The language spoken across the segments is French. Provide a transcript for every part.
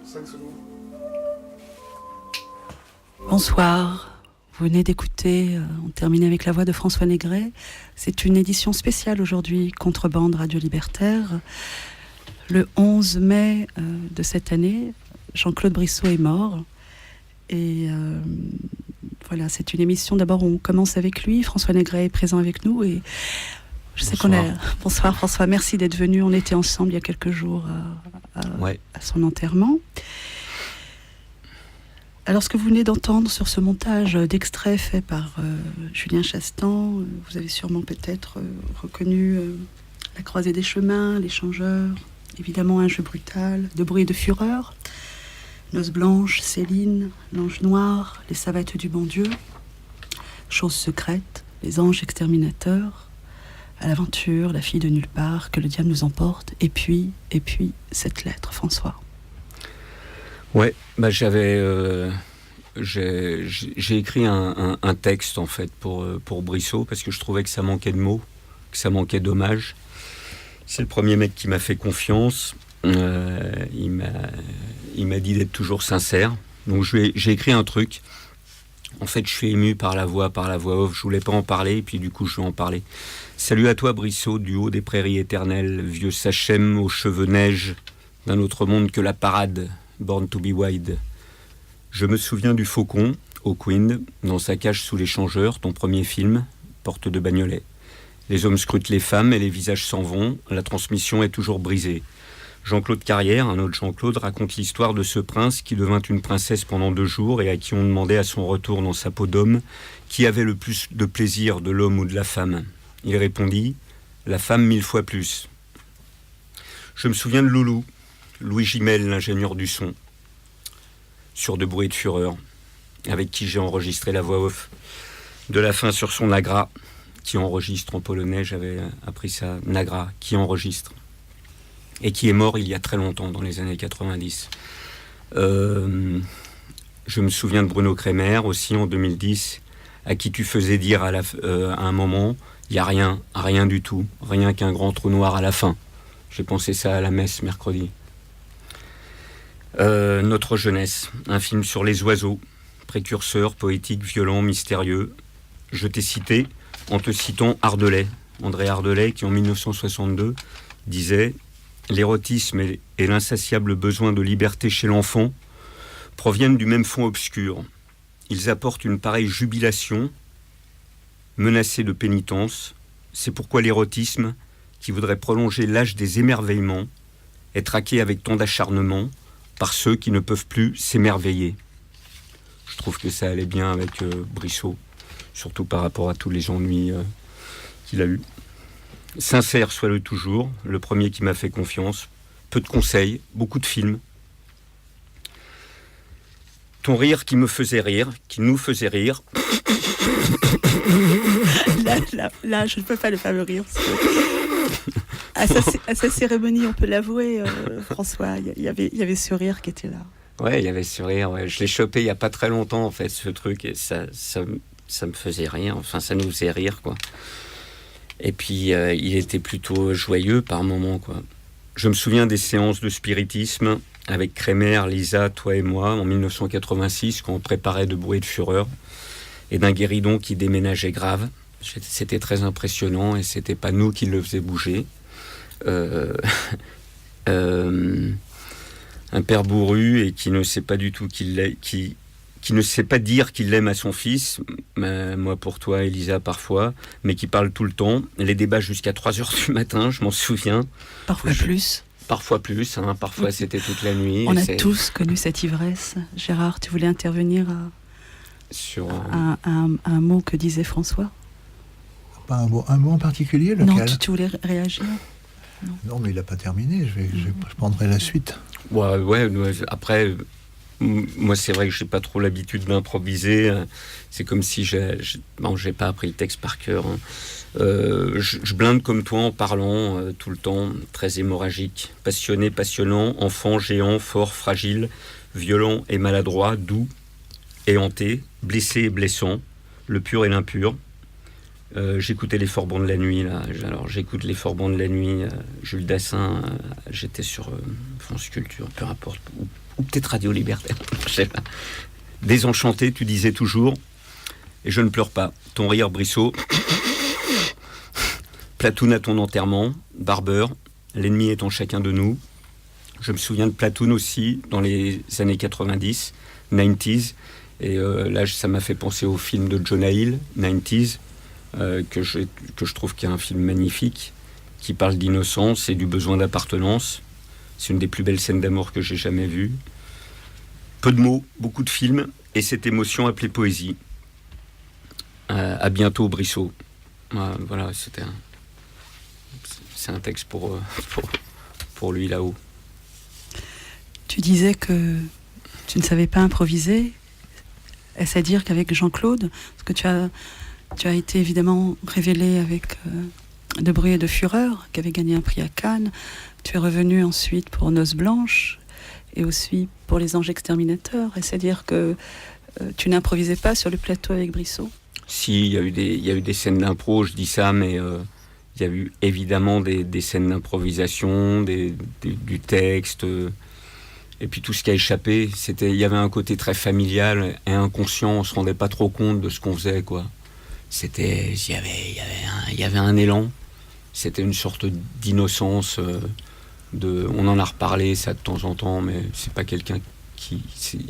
5 secondes. Bonsoir, vous venez d'écouter, on termine avec la voix de François Négret. C'est une édition spéciale aujourd'hui, Contrebande Radio Libertaire. Le 11 mai de cette année, Jean-Claude Brissot est mort. Et voilà, c'est une émission, d'abord on commence avec lui, François Négret est présent avec nous et je sais qu'on a... Bonsoir François, merci d'être venu, on était ensemble il y a quelques jours à son enterrement. Alors, ce que vous venez d'entendre sur ce montage d'extrait fait par Julien Chastan, vous avez sûrement peut-être reconnu La Croisée des Chemins, Les Changeurs, évidemment Un jeu brutal, De bruit et de fureur, Noces blanches, Céline, L'ange noir, Les savates du bon Dieu, Choses secrètes, Les anges exterminateurs, À l'aventure, La fille de nulle part, Que le diable nous emporte, et puis cette lettre, François. Ouais, bah j'ai écrit un texte en fait pour Brissot parce que je trouvais que ça manquait de mots, que ça manquait d'hommage. C'est le premier mec qui m'a fait confiance. Il m'a dit d'être toujours sincère. Donc j'ai écrit un truc. En fait, je suis ému par la voix off. Je voulais pas en parler, et puis du coup, je vais en parler. Salut à toi, Brissot, du haut des prairies éternelles, vieux Sachem aux cheveux neige, d'un autre monde que la parade. Born to be Wild. Je me souviens du Faucon, au Queen, dans sa cage sous l'échangeur, ton premier film, Porte de Bagnolet. Les hommes scrutent les femmes et les visages s'en vont, la transmission est toujours brisée. Jean-Claude Carrière, un autre Jean-Claude, raconte l'histoire de ce prince qui devint une princesse pendant 2 jours et à qui on demandait à son retour dans sa peau d'homme qui avait le plus de plaisir, de l'homme ou de la femme. Il répondit « La femme 1000 fois plus ». Je me souviens de Loulou, Louis Gimel, l'ingénieur du son, sur De bruit et de fureur, avec qui j'ai enregistré la voix off de la fin sur son Nagra, qui enregistre en polonais, j'avais appris ça, Nagra, qui enregistre, et qui est mort il y a très longtemps, dans les années 90. Je me souviens de Bruno Kremer, aussi en 2010, à qui tu faisais dire à un moment, il n'y a rien du tout, rien qu'un grand trou noir à la fin. J'ai pensé ça à la messe mercredi. Notre jeunesse, un film sur les oiseaux, précurseur, poétique, violent, mystérieux. Je t'ai cité en te citant Ardelais, André Ardelais, qui en 1962 disait « L'érotisme et l'insatiable besoin de liberté chez l'enfant proviennent du même fond obscur. Ils apportent une pareille jubilation, menacée de pénitence. C'est pourquoi l'érotisme, qui voudrait prolonger l'âge des émerveillements, est traqué avec tant d'acharnement par ceux qui ne peuvent plus s'émerveiller. » Je trouve que ça allait bien avec Brissot, surtout par rapport à tous les ennuis qu'il a eus. Sincère soit-le toujours, le premier qui m'a fait confiance. Peu de conseils, beaucoup de films. Ton rire qui me faisait rire, qui nous faisait rire. Là, je ne peux pas le faire rire. À sa cérémonie, on peut l'avouer, François, il y avait ce rire qui était là. Ouais, il y avait ce rire, ouais. Je l'ai chopé il n'y a pas très longtemps, en fait, ce truc, et ça me faisait rire, enfin, ça nous faisait rire, quoi. Et puis, il était plutôt joyeux par moments, quoi. Je me souviens des séances de spiritisme avec Kremer, Lisa, toi et moi, en 1986, quand on préparait De bruit et de fureur, et d'un guéridon qui déménageait grave. C'était très impressionnant, et c'était pas nous qui le faisions bouger. Un père bourru et qui ne sait pas du tout qui ne sait pas dire qu'il l'aime à son fils, moi pour toi, Elisa, parfois, mais qui parle tout le temps. Les débats jusqu'à 3h du matin, je m'en souviens. Parfois plus. Parfois plus, hein, parfois c'était toute la nuit. On a tous connu cette ivresse. Gérard, tu voulais intervenir sur un mot que disait François? Pas un mot en particulier, lequel? Non, tu voulais réagir? Non, mais il n'a pas terminé, je prendrai la suite. Ouais, après... Moi, c'est vrai que j'ai pas trop l'habitude d'improviser. C'est comme si j'ai pas appris le texte par cœur. Hein. Je blinde comme toi en parlant tout le temps, très hémorragique, passionné, passionnant, enfant, géant, fort, fragile, violent et maladroit, doux et hanté, blessé et blessant, le pur et l'impur. J'écoutais Les Forbans de la nuit, là. Alors, j'écoute Les Forbans de la nuit, Jules Dassin, j'étais sur France Culture, peu importe ou peut-être Radio Libertaire, je sais pas. Désenchanté, tu disais toujours, et je ne pleure pas. Ton rire, Brissot. Platoon à ton enterrement, Barber, l'ennemi est en chacun de nous. Je me souviens de Platoon aussi, dans les années 90, 90s. Et là, ça m'a fait penser au film de Jonah Hill, 90s, que je trouve qu'il y a un film magnifique, qui parle d'innocence et du besoin d'appartenance. C'est une des plus belles scènes d'amour que j'ai jamais vues. Peu de mots, beaucoup de films, et cette émotion appelée poésie. À bientôt, Brissot. Voilà, c'est un texte pour lui là-haut. Tu disais que tu ne savais pas improviser. Est-ce à dire qu'avec Jean-Claude, parce que tu as été évidemment révélé avec De bruit et de fureur, qui avait gagné un prix à Cannes. Tu es revenu ensuite pour Noces blanches et aussi pour Les Anges exterminateurs. Est-ce à dire que tu n'improvisais pas sur le plateau avec Brissot? Si, il y a eu des scènes d'impro, je dis ça, mais il y a eu évidemment des scènes d'improvisation, du texte, et puis tout ce qui a échappé. Il y avait un côté très familial et inconscient, on se rendait pas trop compte de ce qu'on faisait, quoi. Il y avait un élan, c'était une sorte d'innocence, on en a reparlé ça de temps en temps, mais c'est pas quelqu'un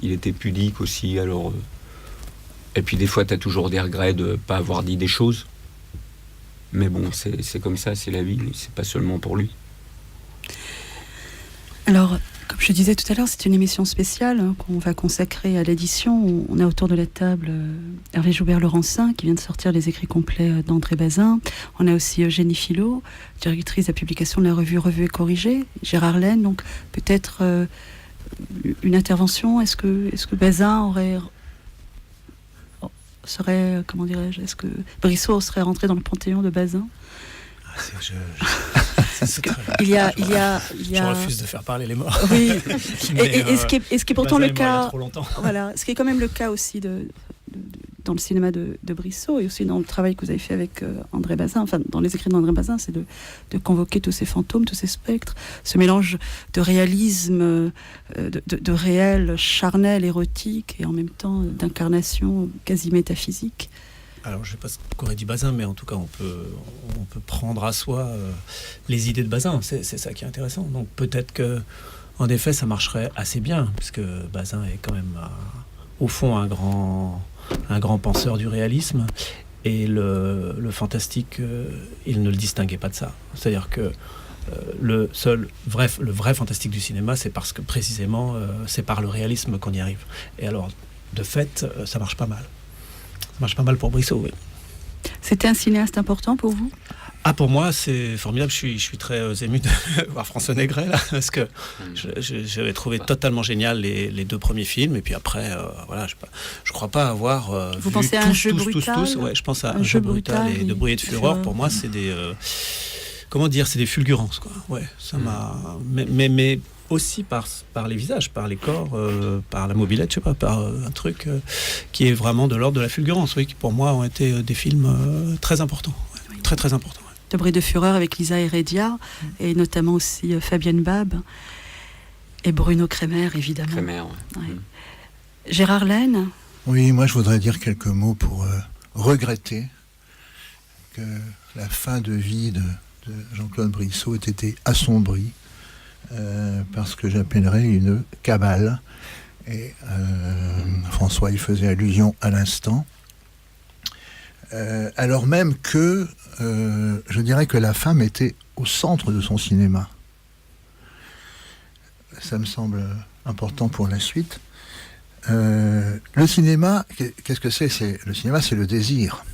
il était pudique aussi, alors... Et puis des fois, tu as toujours des regrets de ne pas avoir dit des choses. Mais bon, c'est comme ça, c'est la vie, c'est pas seulement pour lui. Alors, comme je disais tout à l'heure, c'est une émission spéciale qu'on va consacrer à l'édition. On a autour de la table Hervé Joubert-Laurencin, qui vient de sortir les écrits complets d'André Bazin. On a aussi Eugénie Filot, directrice de la publication de la revue Revue et Corrigée. Gérard Laine, donc peut-être une intervention. Est-ce que Bazin serait, comment dirais-je, est-ce que Brissot serait rentré dans le panthéon de Bazin? Je refuse de faire parler les morts. Oui. Et ce qui est pourtant le cas. Voilà, ce qui est quand même le cas aussi dans le cinéma de Brissot et aussi dans le travail que vous avez fait avec André Bazin, enfin dans les écrits d'André Bazin, c'est de convoquer tous ces fantômes, tous ces spectres, ce mélange de réalisme, de réel charnel, érotique et en même temps d'incarnation quasi métaphysique. Alors, je ne sais pas ce qu'aurait dit Bazin, mais en tout cas, on peut prendre à soi les idées de Bazin. C'est ça qui est intéressant. Donc, peut-être que, en effet, ça marcherait assez bien, puisque Bazin est quand même, au fond, un grand penseur du réalisme. Et le fantastique, il ne le distinguait pas de ça. C'est-à-dire que le vrai fantastique du cinéma, c'est parce que, précisément, c'est par le réalisme qu'on y arrive. Et alors, de fait, ça marche pas mal. Ça marche pas mal pour Brissot, oui. C'était un cinéaste important pour vous? Ah, pour moi, c'est formidable. Je suis très ému de voir François Négret, là, parce que j'avais trouvé totalement génial les deux premiers films. Et puis après, voilà, je crois pas avoir vous vu pensez à un jeu brutal? Ouais, je pense à un jeu brutal et De bruit et de fureur. Pour moi, c'est des... comment dire? C'est des fulgurances, quoi. Ouais, ça m'a... Mais aussi par les visages, par les corps, par la mobilette, je sais pas, par un truc qui est vraiment de l'ordre de la fulgurance, oui, qui pour moi ont été des films très importants, ouais, très très importants. Ouais. De bruit de fureur avec Lisa Heredia, et notamment aussi Fabienne Bab, et Bruno Kremer, évidemment. Kremer, ouais. Ouais. Gérard Laine? Oui, moi je voudrais dire quelques mots pour regretter que la fin de vie de Jean-Claude Brissot ait été assombrie parce que j'appellerais une cabale. Et François y faisait allusion à l'instant. Alors même que je dirais que la femme était au centre de son cinéma. Ça me semble important pour la suite. Le cinéma, qu'est-ce que c'est? Le cinéma, c'est le désir.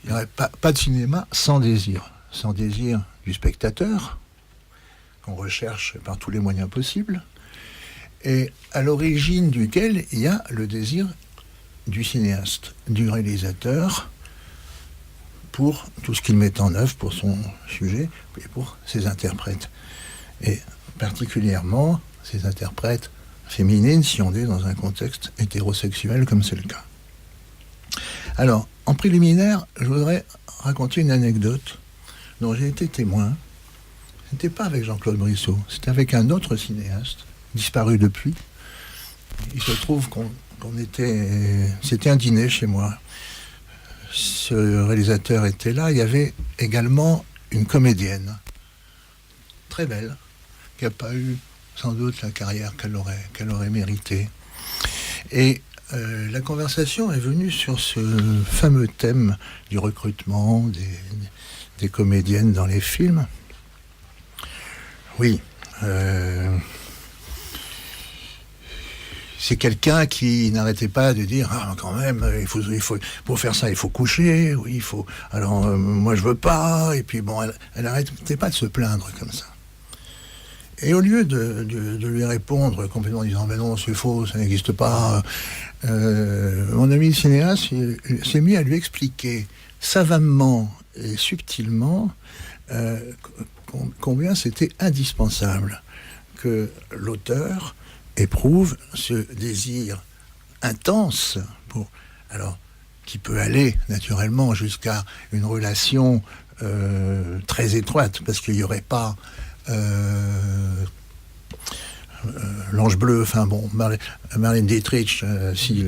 Il n'y aurait pas de cinéma sans désir. Sans désir du spectateur, qu'on recherche par tous les moyens possibles, et à l'origine duquel il y a le désir du cinéaste, du réalisateur, pour tout ce qu'il met en œuvre, pour son sujet, et pour ses interprètes. Et particulièrement, ces interprètes féminines, si on est dans un contexte hétérosexuel, comme c'est le cas. Alors, en préliminaire, je voudrais raconter une anecdote dont j'ai été témoin. Ce n'était pas avec Jean-Claude Brissot, c'était avec un autre cinéaste disparu depuis. Il se trouve c'était un dîner chez moi. Ce réalisateur était là. Il y avait également une comédienne, très belle, qui n'a pas eu sans doute la carrière qu'elle aurait méritée. Et la conversation est venue sur ce fameux thème du recrutement des comédiennes dans les films. Oui, c'est quelqu'un qui n'arrêtait pas de dire quand même il faut pour faire ça il faut coucher, oui il faut alors moi je veux pas, et puis bon elle n'arrêtait pas de se plaindre comme ça. Et au lieu de lui répondre complètement en disant mais non c'est faux, ça n'existe pas, mon ami cinéaste s'est mis à lui expliquer savamment et subtilement combien c'était indispensable que l'auteur éprouve ce désir intense qui peut aller naturellement jusqu'à une relation très étroite, parce qu'il n'y aurait pas l'ange bleu, enfin bon, Marlène Dietrich, si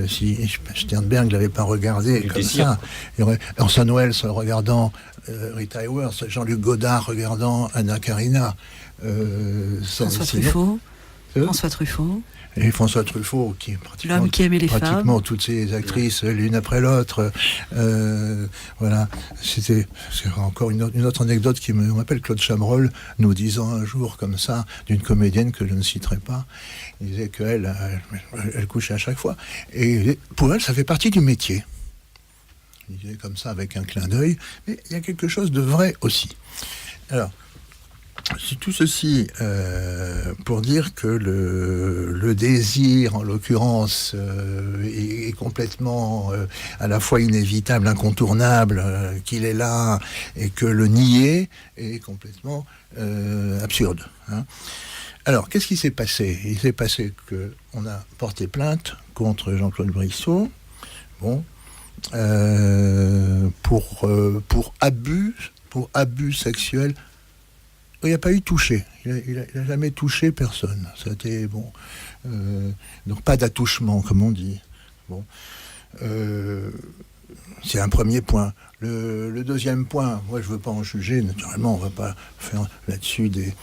Sternberg ne l'avait pas regardé comme ça, il y aurait Orson Welles regardant Rita Hayworth, Jean-Luc Godard regardant Anna Karina, François Truffaut. Et François Truffaut, qui est l'homme qui aimait les pratiquement femmes. toutes ces actrices l'une après l'autre. Voilà, c'est encore une autre anecdote qui me rappelle Claude Chabrol nous disant un jour comme ça d'une comédienne que je ne citerai pas. Il disait qu'elle elle couchait à chaque fois. Et pour elle, ça fait partie du métier. Il disait comme ça avec un clin d'œil. Mais il y a quelque chose de vrai aussi. Alors, c'est tout ceci pour dire que le désir, en l'occurrence, est complètement à la fois inévitable, incontournable, qu'il est là, et que le nier est complètement absurde. Hein. Alors, qu'est-ce qui s'est passé ? Il s'est passé qu'on a porté plainte contre Jean-Claude Brissot, pour abus sexuels. Il n'y a pas eu touché. Il n'a jamais touché personne. Ça a été bon. Donc pas d'attouchement, comme on dit. Bon. C'est un premier point. Le deuxième point, moi je ne veux pas en juger, naturellement, on ne va pas faire là-dessus des.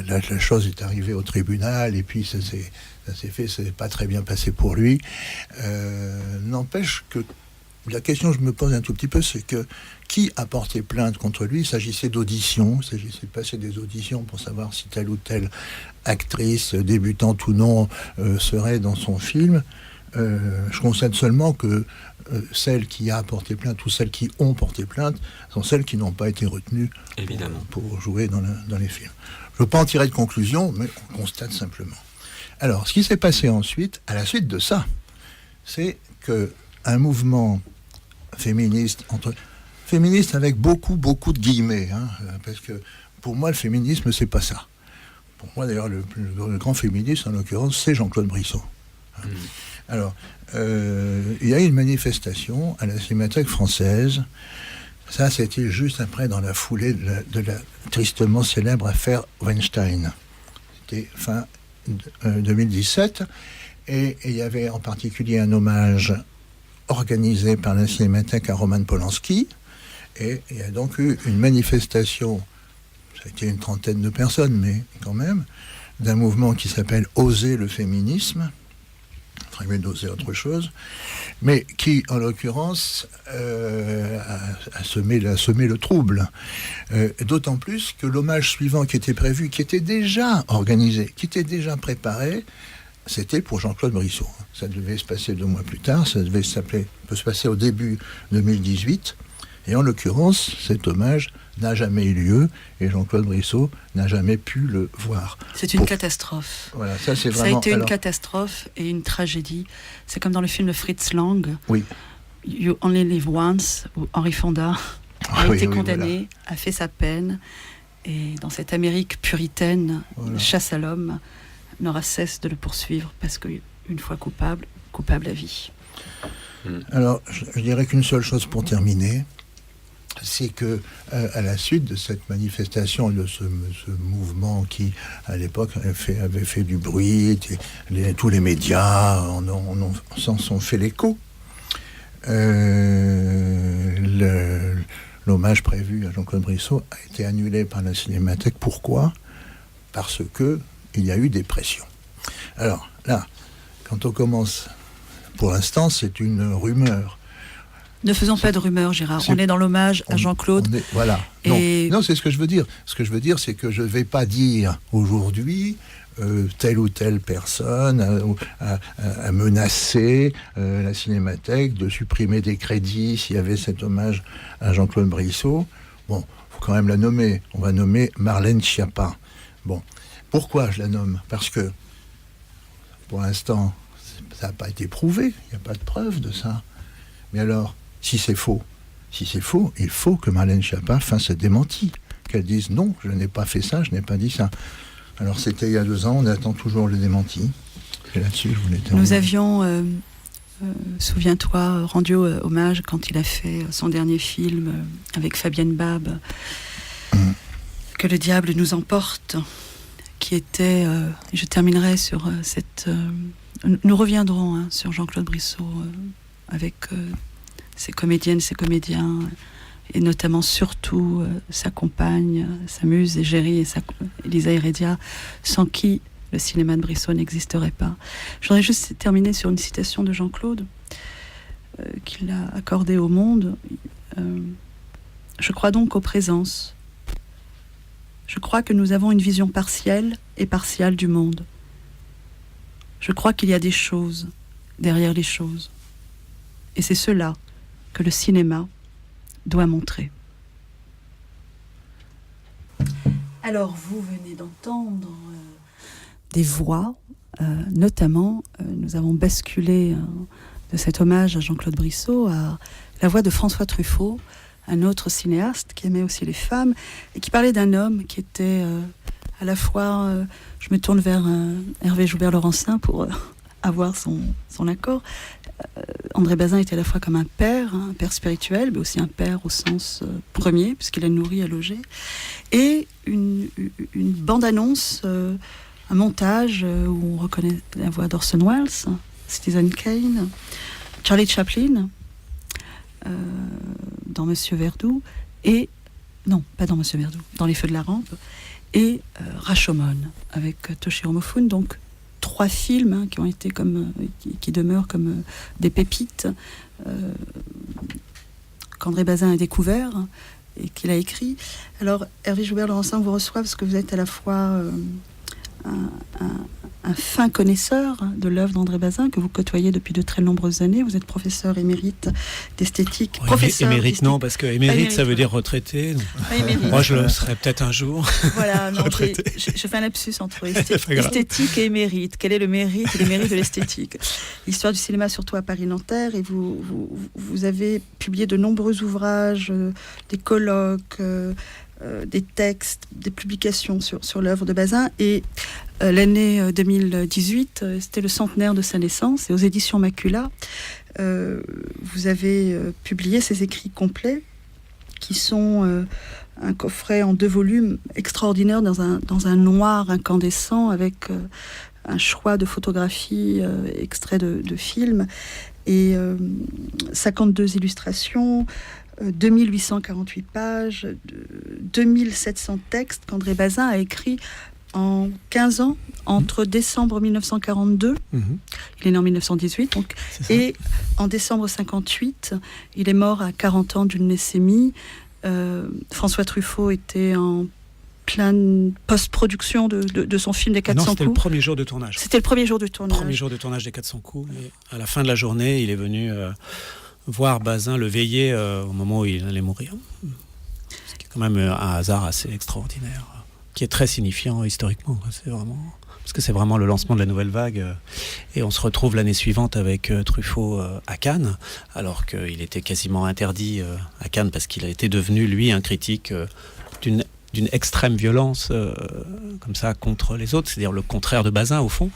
La chose est arrivée au tribunal et puis ça s'est fait, ça n'est pas très bien passé pour lui. N'empêche que la question que je me pose un tout petit peu, c'est que qui a porté plainte contre lui ? Il s'agissait d'auditions, il s'agissait de passer des auditions pour savoir si telle ou telle actrice, débutante ou non, serait dans son film. Je constate seulement que celles qui a porté plainte ou celles qui ont porté plainte sont celles qui n'ont pas été retenues pour jouer dans les films. Je ne veux pas en tirer de conclusion, mais on constate simplement. Alors, ce qui s'est passé ensuite, à la suite de ça, c'est qu'un mouvement féministe avec beaucoup de guillemets, hein, parce que pour moi le féminisme c'est pas ça. Pour moi d'ailleurs le grand féministe en l'occurrence c'est Jean-Claude Brissot. Alors il y a eu une manifestation à la Cinémathèque française. Ça c'était juste après, dans la foulée de la tristement célèbre affaire Weinstein. C'était fin 2017 et il y avait en particulier un hommage organisé par la Cinémathèque à Roman Polanski, et il y a donc eu une manifestation, ça a été une trentaine de personnes, mais quand même, d'un mouvement qui s'appelle Oser le féminisme, très mieux d'oser autre chose, mais qui, en l'occurrence, a semé le trouble. D'autant plus que l'hommage suivant qui était prévu, qui était déjà organisé, qui était déjà préparé, c'était pour Jean-Claude Brissot. Ça devait se passer 2 mois plus tard, ça peut se passer au début 2018, et en l'occurrence, cet hommage n'a jamais eu lieu, et Jean-Claude Brissot n'a jamais pu le voir. C'est une catastrophe. Voilà, ça c'est vraiment... Ça a été une catastrophe et une tragédie. C'est comme dans le film de Fritz Lang, oui. You Only Live Once, où Henry Fonda a été condamné, a fait sa peine, et dans cette Amérique puritaine, chasse à l'homme, n'aura cesse de le poursuivre parce qu'une fois coupable à vie. Alors, je dirais qu'une seule chose pour terminer, c'est que à la suite de cette manifestation, de ce mouvement qui, à l'époque, avait fait du bruit, tous les médias s'en sont fait l'écho. L'hommage prévu à Jean-Claude Brissot a été annulé par la Cinémathèque. Pourquoi ? Parce que il y a eu des pressions. Alors là, quand on commence, pour l'instant, c'est une rumeur. Ne faisons pas de rumeurs, Gérard. On est dans l'hommage à Jean-Claude. Voilà. Et... Non, c'est ce que je veux dire. Ce que je veux dire, c'est que je ne vais pas dire aujourd'hui telle ou telle personne a menacé la Cinémathèque de supprimer des crédits s'il y avait cet hommage à Jean-Claude Brissot. Bon, il faut quand même la nommer. On va nommer Marlène Schiappa. Bon, pourquoi je la nomme ? Parce que, pour l'instant, ça n'a pas été prouvé. Il n'y a pas de preuve de ça. Mais alors, si c'est faux, il faut que Marlène Schiappa fasse un démenti. Qu'elle dise non, je n'ai pas fait ça, je n'ai pas dit ça. Alors c'était il y a 2 ans, on attend toujours le démenti. Et là-dessus, je voulais terminer. Nous avions, souviens-toi, rendu hommage quand il a fait son dernier film avec Fabienne Bab, Que le diable nous emporte, qui était, je terminerai sur cette... nous reviendrons sur Jean-Claude Brissot avec ses comédiennes, ses comédiens, et notamment surtout sa compagne, sa muse égérie, Elisa Heredia, sans qui le cinéma de Brissot n'existerait pas. Je voudrais juste terminer sur une citation de Jean-Claude qu'il a accordée au Monde. Je crois donc aux présences. Je crois que nous avons une vision partielle et partiale du monde. Je crois qu'il y a des choses derrière les choses. Et c'est cela que le cinéma doit montrer. Alors, vous venez d'entendre des voix, notamment, nous avons basculé de cet hommage à Jean-Claude Brissot à la voix de François Truffaut, un autre cinéaste qui aimait aussi les femmes et qui parlait d'un homme qui était à la fois, je me tourne vers Hervé Joubert-Laurencin pour avoir son accord. André Bazin était à la fois comme un père spirituel, mais aussi un père au sens premier, puisqu'il a nourri, a logé, et une bande-annonce, un montage où on reconnaît la voix d'Orson Welles, Citizen Kane, Charlie Chaplin, dans Monsieur Verdoux, et non, pas dans Monsieur Verdoux, dans Les Feux de la Rampe, et Rashomon avec Toshiro Mifune. Donc 3 films qui ont été qui demeurent comme des pépites qu'André Bazin a découvert et qu'il a écrit. Alors Hervé Joubert-Laurencin vous reçoit parce que vous êtes à la fois un fin connaisseur de l'œuvre d'André Bazin que vous côtoyez depuis de très nombreuses années. Vous êtes professeur émérite d'esthétique. Professeur émérite, non, parce que émérite, ça veut dire retraité. Moi, je le serai peut-être un jour. Voilà, non, je fais un lapsus entre esthétique et émérite. Quel est le mérite et les mérites de l'esthétique ? L'histoire du cinéma, surtout à Paris-Nanterre, et vous avez publié de nombreux ouvrages, des colloques, des textes, des publications sur l'œuvre de Bazin. Et l'année 2018, c'était le centenaire de sa naissance, et aux éditions Macula, vous avez publié ces écrits complets qui sont un coffret en 2 volumes extraordinaire dans un noir incandescent avec un choix de photographies extraits de films et 52 illustrations, 2848 pages, 2700 textes qu'André Bazin a écrits en 15 ans, entre décembre 1942, il est né en 1918, donc, et en décembre 58, il est mort à 40 ans d'une leucémie. François Truffaut était en pleine post-production de son film des 400 coups. C'était le premier jour de tournage. C'était le premier jour de tournage. Premier jour de tournage des 400 coups. Et à la fin de la journée, il est venu voir Bazin le veiller au moment où il allait mourir. Ce qui est quand même un hasard assez extraordinaire, qui est très signifiant historiquement. C'est vraiment... Parce que c'est vraiment le lancement de la nouvelle vague. Et on se retrouve l'année suivante avec Truffaut à Cannes, alors qu'il était quasiment interdit à Cannes parce qu'il a été devenu, lui, un critique d'une d'une extrême violence comme ça contre les autres, c'est-à-dire le contraire de Bazin au fond,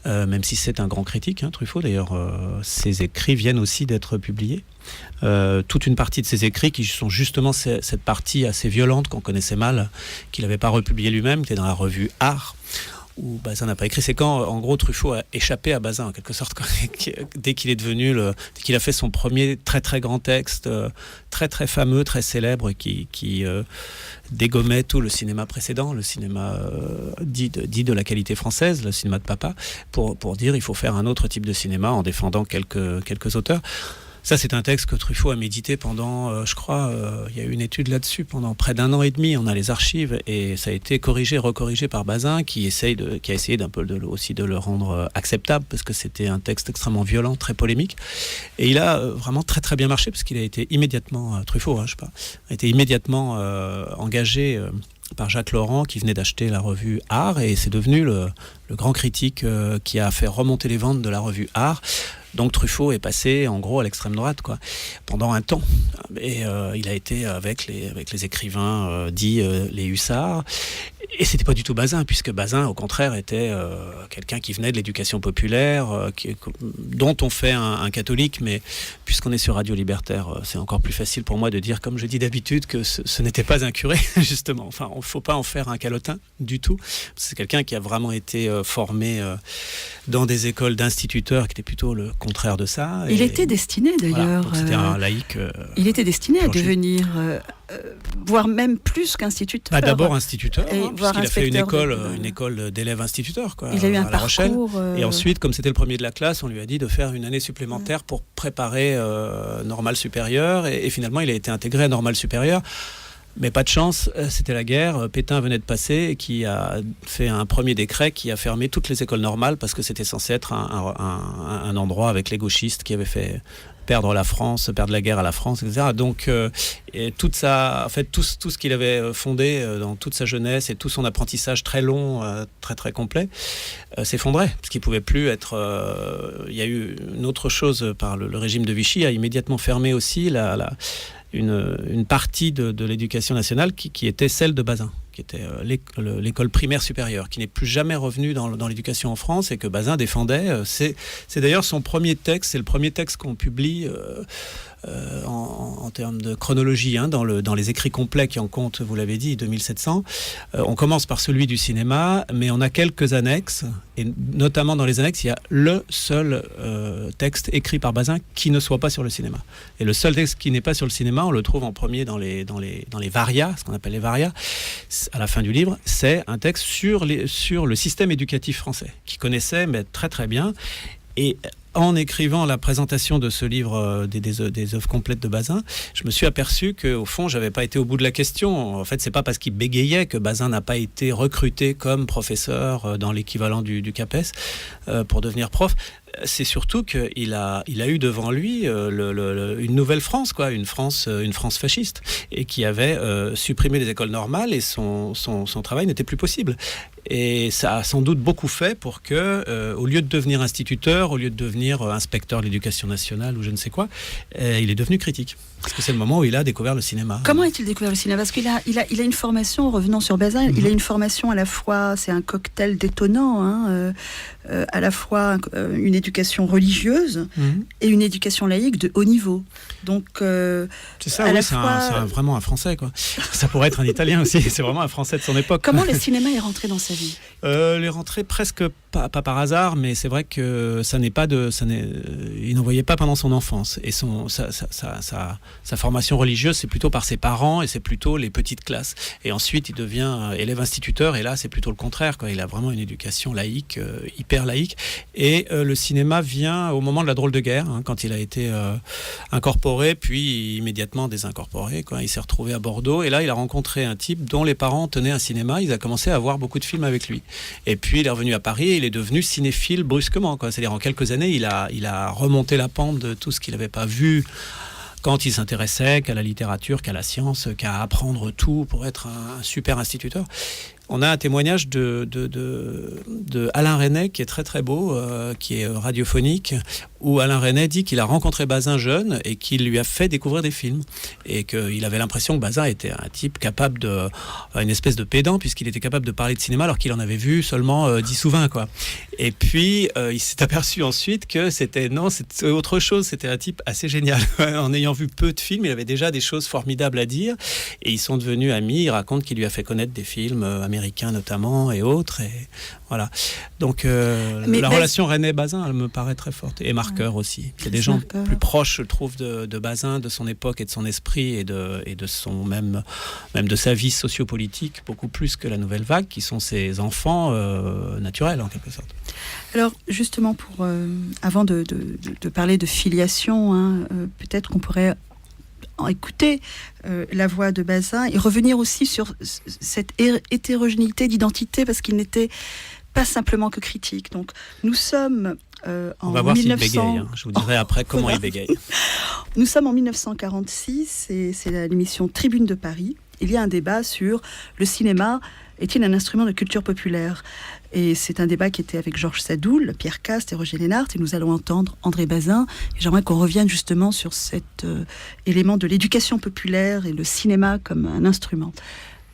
même si c'est un grand critique, Truffaut d'ailleurs, ses écrits viennent aussi d'être publiés. Toute une partie de ses écrits qui sont justement cette partie assez violente qu'on connaissait mal, qu'il n'avait pas republié lui-même, qui était dans la revue Art, où Bazin n'a pas écrit. C'est quand, en gros, Truffaut a échappé à Bazin, en quelque sorte, dès qu'il est devenu, dès qu'il a fait son premier très très grand texte, très très fameux, très célèbre, qui dégommait tout le cinéma précédent, le cinéma dit de la qualité française, le cinéma de papa, pour dire il faut faire un autre type de cinéma en défendant quelques auteurs. Ça, c'est un texte que Truffaut a médité pendant, je crois, il y a eu une étude là-dessus, pendant près d'1 an et demi. On a les archives et ça a été corrigé, recorrigé par Bazin, qui a essayé d'un peu aussi de le rendre acceptable, parce que c'était un texte extrêmement violent, très polémique. Et il a vraiment très très bien marché, parce qu'il a été immédiatement, Truffaut, a été immédiatement engagé par Jacques Laurent, qui venait d'acheter la revue Art, et c'est devenu le grand critique qui a fait remonter les ventes de la revue Art. Donc Truffaut est passé en gros à l'extrême droite, pendant un temps. Et il a été avec les écrivains dits les hussards. Et c'était pas du tout Bazin, puisque Bazin, au contraire, était quelqu'un qui venait de l'éducation populaire, dont on fait un catholique, mais puisqu'on est sur Radio Libertaire, c'est encore plus facile pour moi de dire, comme je dis d'habitude, que ce n'était pas un curé, justement. Enfin, il ne faut pas en faire un calotin du tout. C'est quelqu'un qui a vraiment été formé dans des écoles d'instituteurs, qui étaient plutôt le contraire de ça. Il était destiné, d'ailleurs. Voilà, c'était un laïc. Il était destiné à devenir... voire même plus qu'instituteur. D'abord instituteur, puisqu'il a fait une école d'élèves instituteurs, il a eu un à La Rochelle. Et ensuite, comme c'était le premier de la classe, on lui a dit de faire une année supplémentaire pour préparer Normale Supérieure. Et finalement, il a été intégré à Normale Supérieure. Mais pas de chance, c'était la guerre. Pétain venait de passer et qui a fait un premier décret qui a fermé toutes les écoles normales, parce que c'était censé être un endroit avec les gauchistes qui avaient fait perdre la guerre à la France, etc. Donc, tout ce qu'il avait fondé dans toute sa jeunesse et tout son apprentissage très long, très très complet, s'effondrait, parce qu'il pouvait plus être. Il y a eu une autre chose par le régime de Vichy, a immédiatement fermé aussi une partie de l'éducation nationale qui était celle de Bazin, qui était l'école primaire supérieure, qui n'est plus jamais revenue dans l'éducation en France, et que Bazin défendait. C'est d'ailleurs son premier texte, c'est le premier texte qu'on publie en termes de chronologie, dans les écrits complets qui en comptent, vous l'avez dit, 2700. On commence par celui du cinéma, mais on a quelques annexes, et notamment dans les annexes, il y a le seul texte écrit par Bazin qui ne soit pas sur le cinéma. Et le seul texte qui n'est pas sur le cinéma, on le trouve en premier dans les varias, ce qu'on appelle les varias, à la fin du livre, c'est un texte sur le système éducatif français, qu'il connaissait mais très très bien. Et en écrivant la présentation de ce livre des œuvres complètes de Bazin, je me suis aperçu qu'au fond, j'avais pas été au bout de la question. En fait, c'est pas parce qu'il bégayait que Bazin n'a pas été recruté comme professeur dans l'équivalent du CAPES pour devenir prof. C'est surtout qu'il a eu devant lui une nouvelle France, une France fasciste, et qui avait supprimé les écoles normales, et son travail n'était plus possible. Et ça a sans doute beaucoup fait pour que, au lieu de devenir instituteur, au lieu de devenir inspecteur de l'éducation nationale ou je ne sais quoi, il est devenu critique. Parce que c'est le moment où il a découvert le cinéma. Comment a-t-il découvert le cinéma ? Parce qu'il a une formation, revenons sur Bazin, il a une formation à la fois, c'est un cocktail détonnant, à la fois une éducation religieuse et une éducation laïque de haut niveau. Donc, c'est ça, oui, c'est vraiment un Français, Ça pourrait être un Italien aussi, c'est vraiment un Français de son époque. Comment le cinéma est rentré dans sa vie ? Il est rentré presque pas par hasard, mais c'est vrai que il n'en voyait pas pendant son enfance. Et sa formation religieuse, c'est plutôt par ses parents, et c'est plutôt les petites classes. Et ensuite, il devient élève instituteur, et là, c'est plutôt le contraire, Il a vraiment une éducation laïque, hyper laïque. Et le cinéma vient au moment de la drôle de guerre, quand il a été incorporé, puis immédiatement désincorporé. Il s'est retrouvé à Bordeaux, et là, il a rencontré un type dont les parents tenaient un cinéma. Il a commencé à voir beaucoup de films avec lui. Et puis, il est revenu à Paris, et il est devenu cinéphile brusquement. C'est-à-dire, en quelques années, il a remonté la pente de tout ce qu'il n'avait pas vu quand il s'intéressait qu'à la littérature, qu'à la science, qu'à apprendre tout pour être un super instituteur. on a un témoignage de Alain Resnais qui est très très beau, qui est radiophonique, où Alain Resnais dit qu'il a rencontré Bazin jeune et qu'il lui a fait découvrir des films. Et qu'il avait l'impression que Bazin était un type capable une espèce de pédant, puisqu'il était capable de parler de cinéma alors qu'il en avait vu seulement 10 ou 20, quoi. Et puis, il s'est aperçu ensuite que c'était autre chose. C'était un type assez génial. En ayant vu peu de films, il avait déjà des choses formidables à dire. Et ils sont devenus amis. Il raconte qu'il lui a fait connaître des films américains notamment et autres. Et voilà. Donc, la relation Resnais-Bazin, elle me paraît très forte. Et Marqueur aussi. Il y a des gens plus proches, je trouve, de Bazin, de son époque et de son esprit et de son même de sa vie sociopolitique, beaucoup plus que la Nouvelle Vague, qui sont ses enfants naturels, en quelque sorte. Alors, justement, avant de parler de filiation, peut-être qu'on pourrait écouter la voix de Bazin et revenir aussi sur cette hétérogénéité d'identité, parce qu'il n'était pas simplement que critique. Donc, nous sommes on va voir s'il bégaye. Je vous dirai après comment il bégaye. Nous sommes en 1946, et c'est l'émission Tribune de Paris. Il y a un débat sur le cinéma est-il un instrument de culture populaire ? Et c'est un débat qui était avec Georges Sadoul, Pierre Cast et Roger Lénart, et nous allons entendre André Bazin. Et j'aimerais qu'on revienne justement sur cet élément de l'éducation populaire et le cinéma comme un instrument.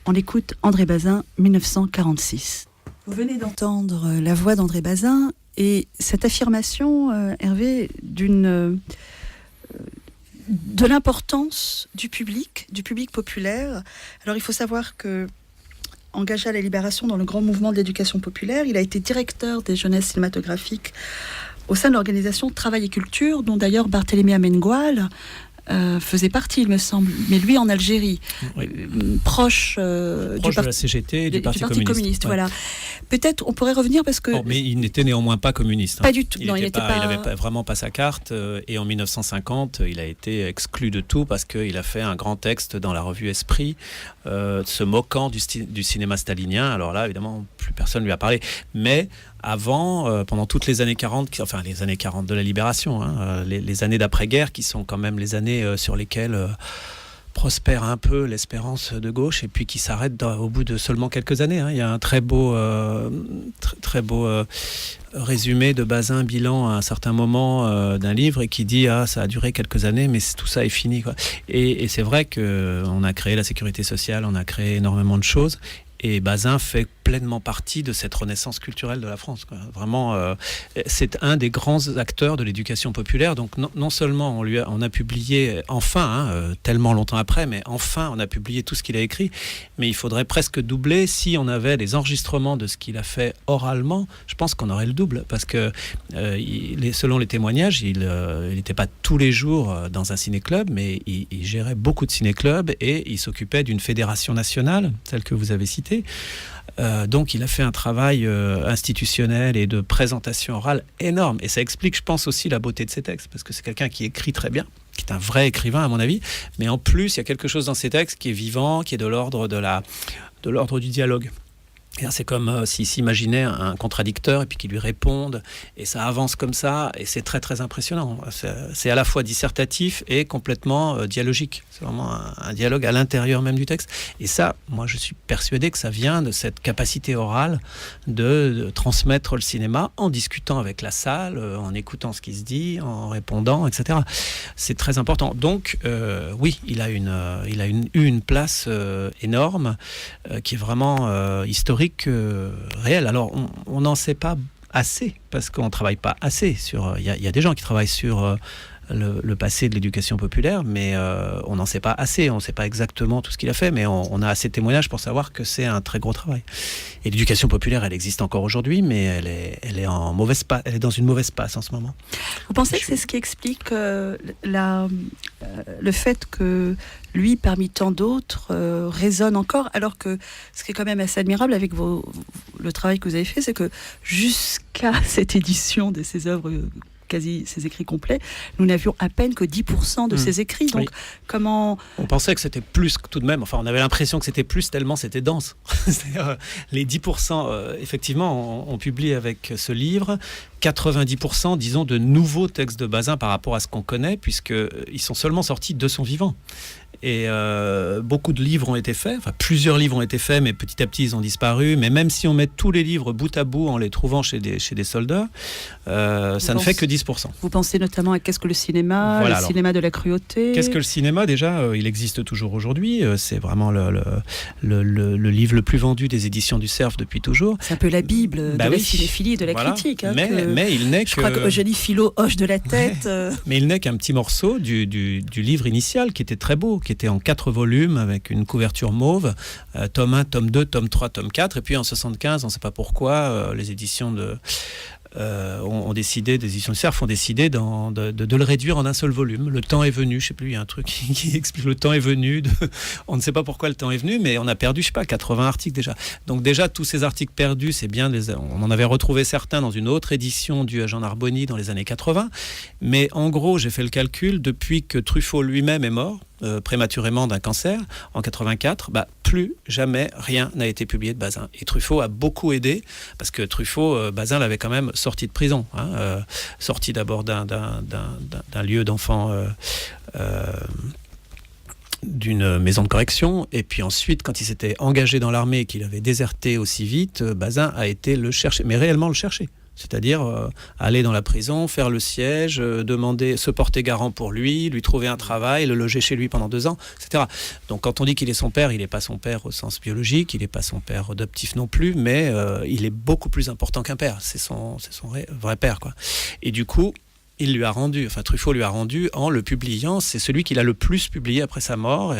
On écoute André Bazin, 1946. Vous venez d'entendre la voix d'André Bazin, et cette affirmation, Hervé, de l'importance du public populaire. Alors il faut savoir que, engagé à la Libération dans le grand mouvement de l'éducation populaire, il a été directeur des jeunesses cinématographiques au sein de l'organisation Travail et Culture, dont d'ailleurs Barthélemy Amengual faisait partie, il me semble, mais lui en Algérie, oui. proche de la CGT et du Parti communiste. Ouais. Voilà. Peut-être on pourrait revenir parce que... mais il n'était néanmoins pas communiste. Pas du tout. Il n'avait vraiment pas sa carte. Et en 1950, il a été exclu de tout parce qu'il a fait un grand texte dans la revue Esprit, se moquant du cinéma stalinien. Alors là, évidemment, plus personne lui a parlé. Mais avant, pendant toutes les années 40, enfin les années 40 de la Libération, les années d'après-guerre, qui sont quand même les années sur lesquelles prospère un peu l'espérance de gauche, et puis qui s'arrête au bout de seulement quelques années. Il y a un très beau résumé de Bazin bilan à un certain moment d'un livre, et qui dit ça a duré quelques années, mais tout ça est fini, quoi. Et c'est vrai qu'on a créé la sécurité sociale, on a créé énormément de choses. Et Bazin fait pleinement partie de cette renaissance culturelle de la France, quoi. Vraiment, c'est un des grands acteurs de l'éducation populaire. Donc non seulement on a publié, enfin, tellement longtemps après, mais enfin on a publié tout ce qu'il a écrit, mais il faudrait presque doubler si on avait les enregistrements de ce qu'il a fait oralement. Je pense qu'on aurait le double, parce que selon les témoignages, il n'était pas tous les jours dans un ciné-club, mais il gérait beaucoup de ciné-clubs, et il s'occupait d'une fédération nationale, celle que vous avez citée. Donc il a fait un travail institutionnel et de présentation orale énorme, et ça explique, je pense, aussi la beauté de ses textes, parce que c'est quelqu'un qui écrit très bien, qui est un vrai écrivain à mon avis, mais en plus il y a quelque chose dans ses textes qui est vivant, qui est de l'ordre du dialogue. Et c'est comme s'il s'imaginait un contradicteur et puis qu'il lui réponde, et ça avance comme ça, et c'est très très impressionnant. C'est à la fois dissertatif et complètement dialogique. C'est vraiment un dialogue à l'intérieur même du texte. Et ça, moi je suis persuadé que ça vient de cette capacité orale de transmettre le cinéma en discutant avec la salle, en écoutant ce qui se dit, en répondant, etc. C'est très important. Donc oui, il a eu une place énorme qui est vraiment historique, réel. Alors on n'en sait pas assez, parce qu'on ne travaille pas assez sur... Il y a des gens qui travaillent sur le passé de l'éducation populaire, mais on n'en sait pas assez. On ne sait pas exactement tout ce qu'il a fait, mais on a assez de témoignages pour savoir que c'est un très gros travail. Et l'éducation populaire, elle existe encore aujourd'hui, mais elle est dans une mauvaise passe en ce moment. Vous pensez que c'est ce qui explique le fait que lui, parmi tant d'autres, résonne encore, alors que ce qui est quand même assez admirable avec le travail que vous avez fait, c'est que jusqu'à cette édition de ces œuvres, quasi ses écrits complets, nous n'avions à peine que 10% de ses écrits. Donc, oui. Comment... On pensait que c'était plus tout de même. Enfin, on avait l'impression que c'était plus, tellement c'était dense. C'est-à-dire, les 10%, effectivement, on publie avec ce livre 90%, disons, de nouveaux textes de Bazin par rapport à ce qu'on connaît, puisqu'ils sont seulement sortis de son vivant. Et beaucoup de livres ont été faits, enfin plusieurs livres ont été faits, mais petit à petit ils ont disparu. Mais même si on met tous les livres bout à bout en les trouvant chez des soldats, ça ne fait que 10%. Vous pensez notamment à qu'est-ce que le cinéma, Voilà, cinéma de la cruauté. Qu'est-ce que le cinéma déjà il existe toujours aujourd'hui. C'est vraiment le livre le plus vendu des éditions du Cerf depuis toujours. C'est un peu la Bible de la cinéphilie, de la critique. Hein, mais il n'est je crois que Eugénie Philo hoche de la tête. Mais il n'est qu'un petit morceau du livre initial qui était très beau, qui était en 4 volumes avec une couverture mauve, tome 1, tome 2, tome 3, tome 4. Et puis en 75, on ne sait pas pourquoi, les éditions ont décidé, des éditions du Cerf ont décidé de le réduire en un seul volume. Le temps est venu, je ne sais plus, il y a un truc qui explique le temps est venu. On ne sait pas pourquoi le temps est venu, mais on a perdu, je ne sais pas, 80 articles déjà. Donc déjà, tous ces articles perdus, c'est bien, on en avait retrouvé certains dans une autre édition due à Jean Narboni dans les années 80. Mais en gros, j'ai fait le calcul, depuis que Truffaut lui-même est mort, prématurément d'un cancer en 84, plus jamais rien n'a été publié de Bazin. Et Truffaut a beaucoup aidé, parce que Truffaut, Bazin l'avait quand même sorti de prison, sorti d'abord d'un lieu d'enfants, d'une maison de correction, et puis ensuite, quand il s'était engagé dans l'armée et qu'il avait déserté aussi vite, Bazin a été le chercher, mais réellement le chercher. C'est-à-dire aller dans la prison, faire le siège, demander, se porter garant pour lui trouver un travail, le loger chez lui pendant 2 ans, etc. Donc quand on dit qu'il est son père, il n'est pas son père au sens biologique, il n'est pas son père adoptif non plus, mais il est beaucoup plus important qu'un père. C'est son vrai père, quoi. Et du coup, Truffaut lui a rendu en le publiant. C'est celui qu'il a le plus publié après sa mort.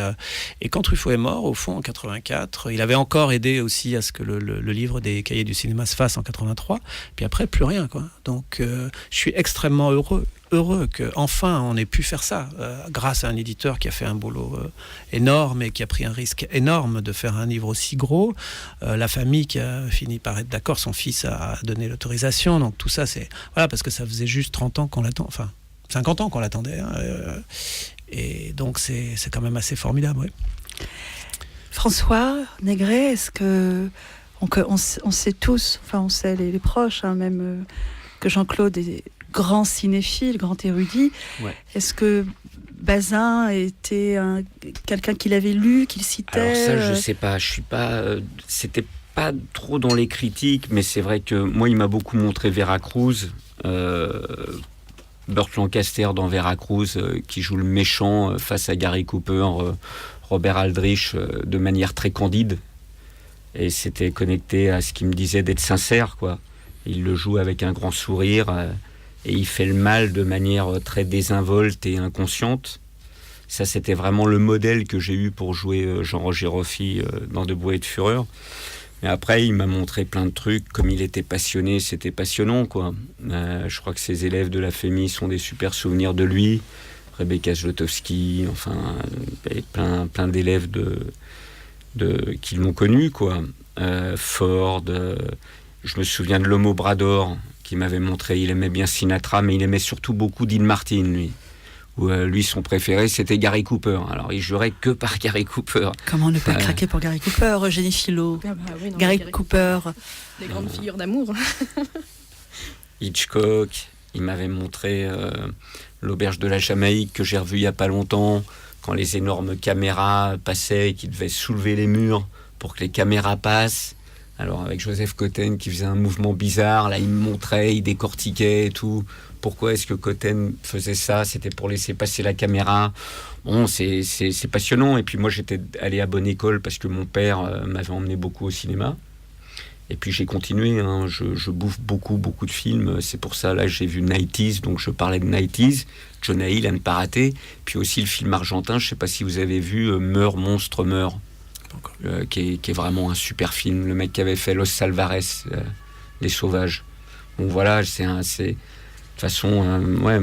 Et quand Truffaut est mort, au fond, en 84, il avait encore aidé aussi à ce que le livre des cahiers du cinéma se fasse en 83. Puis après, plus rien, quoi. Donc, je suis extrêmement heureux qu'enfin on ait pu faire ça, grâce à un éditeur qui a fait un boulot énorme et qui a pris un risque énorme de faire un livre aussi gros, la famille qui a fini par être d'accord, son fils a donné l'autorisation, donc tout ça c'est... Voilà, parce que ça faisait juste 30 ans qu'on l'attendait, enfin 50 ans qu'on l'attendait, et donc c'est quand même assez formidable, oui. François Négret, est-ce que... On sait tous, enfin on sait les proches, même que Jean-Claude est grand cinéphile, grand érudit. Ouais. Est-ce que Bazin était quelqu'un qu'il avait lu, qu'il citait? Alors ça, je sais pas. Je suis pas. C'était pas trop dans les critiques, mais c'est vrai que moi, il m'a beaucoup montré Veracruz. Burt Lancaster dans Veracruz, qui joue le méchant face à Gary Cooper, Robert Aldrich, de manière très candide. Et c'était connecté à ce qu'il me disait d'être sincère, quoi. Il le joue avec un grand sourire. Et il fait le mal de manière très désinvolte et inconsciente. Ça, c'était vraiment le modèle que j'ai eu pour jouer Jean-Roger Roffi dans Debout et de Fureur. Mais après, il m'a montré plein de trucs. Comme il était passionné, c'était passionnant, quoi. Je crois que ses élèves de la FEMIS ont des super souvenirs de lui. Rebecca Zlotowski, enfin, plein d'élèves qui l'ont connu, quoi. Ford, je me souviens de L'Homme au bras d'or, qui m'avait montré, il aimait bien Sinatra, mais il aimait surtout beaucoup Dean Martin, lui. Lui, son préféré, c'était Gary Cooper. Alors, il jurait que par Gary Cooper. Comment ne pas craquer pour Gary Cooper, Eugénie Philo? Gary Cooper. Les grandes figures d'amour. Hitchcock, il m'avait montré L'Auberge de la Jamaïque, que j'ai revu il n'y a pas longtemps, quand les énormes caméras passaient et qui devaient soulever les murs pour que les caméras passent. Alors avec Joseph Cotten qui faisait un mouvement bizarre, là il me montrait, il décortiquait et tout. Pourquoi est-ce que Cotten faisait ça? C'était pour laisser passer la caméra. Bon, c'est passionnant. Et puis moi j'étais allé à bonne école parce que mon père m'avait emmené beaucoup au cinéma. Et puis j'ai continué, je bouffe beaucoup de films. C'est pour ça, là j'ai vu 90s, donc je parlais de 90s. Jonah Hill, à ne pas rater. Puis aussi le film argentin, je ne sais pas si vous avez vu Meurs, monstre, meurt. Qui est vraiment un super film. Le mec qui avait fait Los Salvares, Les Sauvages. Bon voilà, c'est de toute façon, ouais,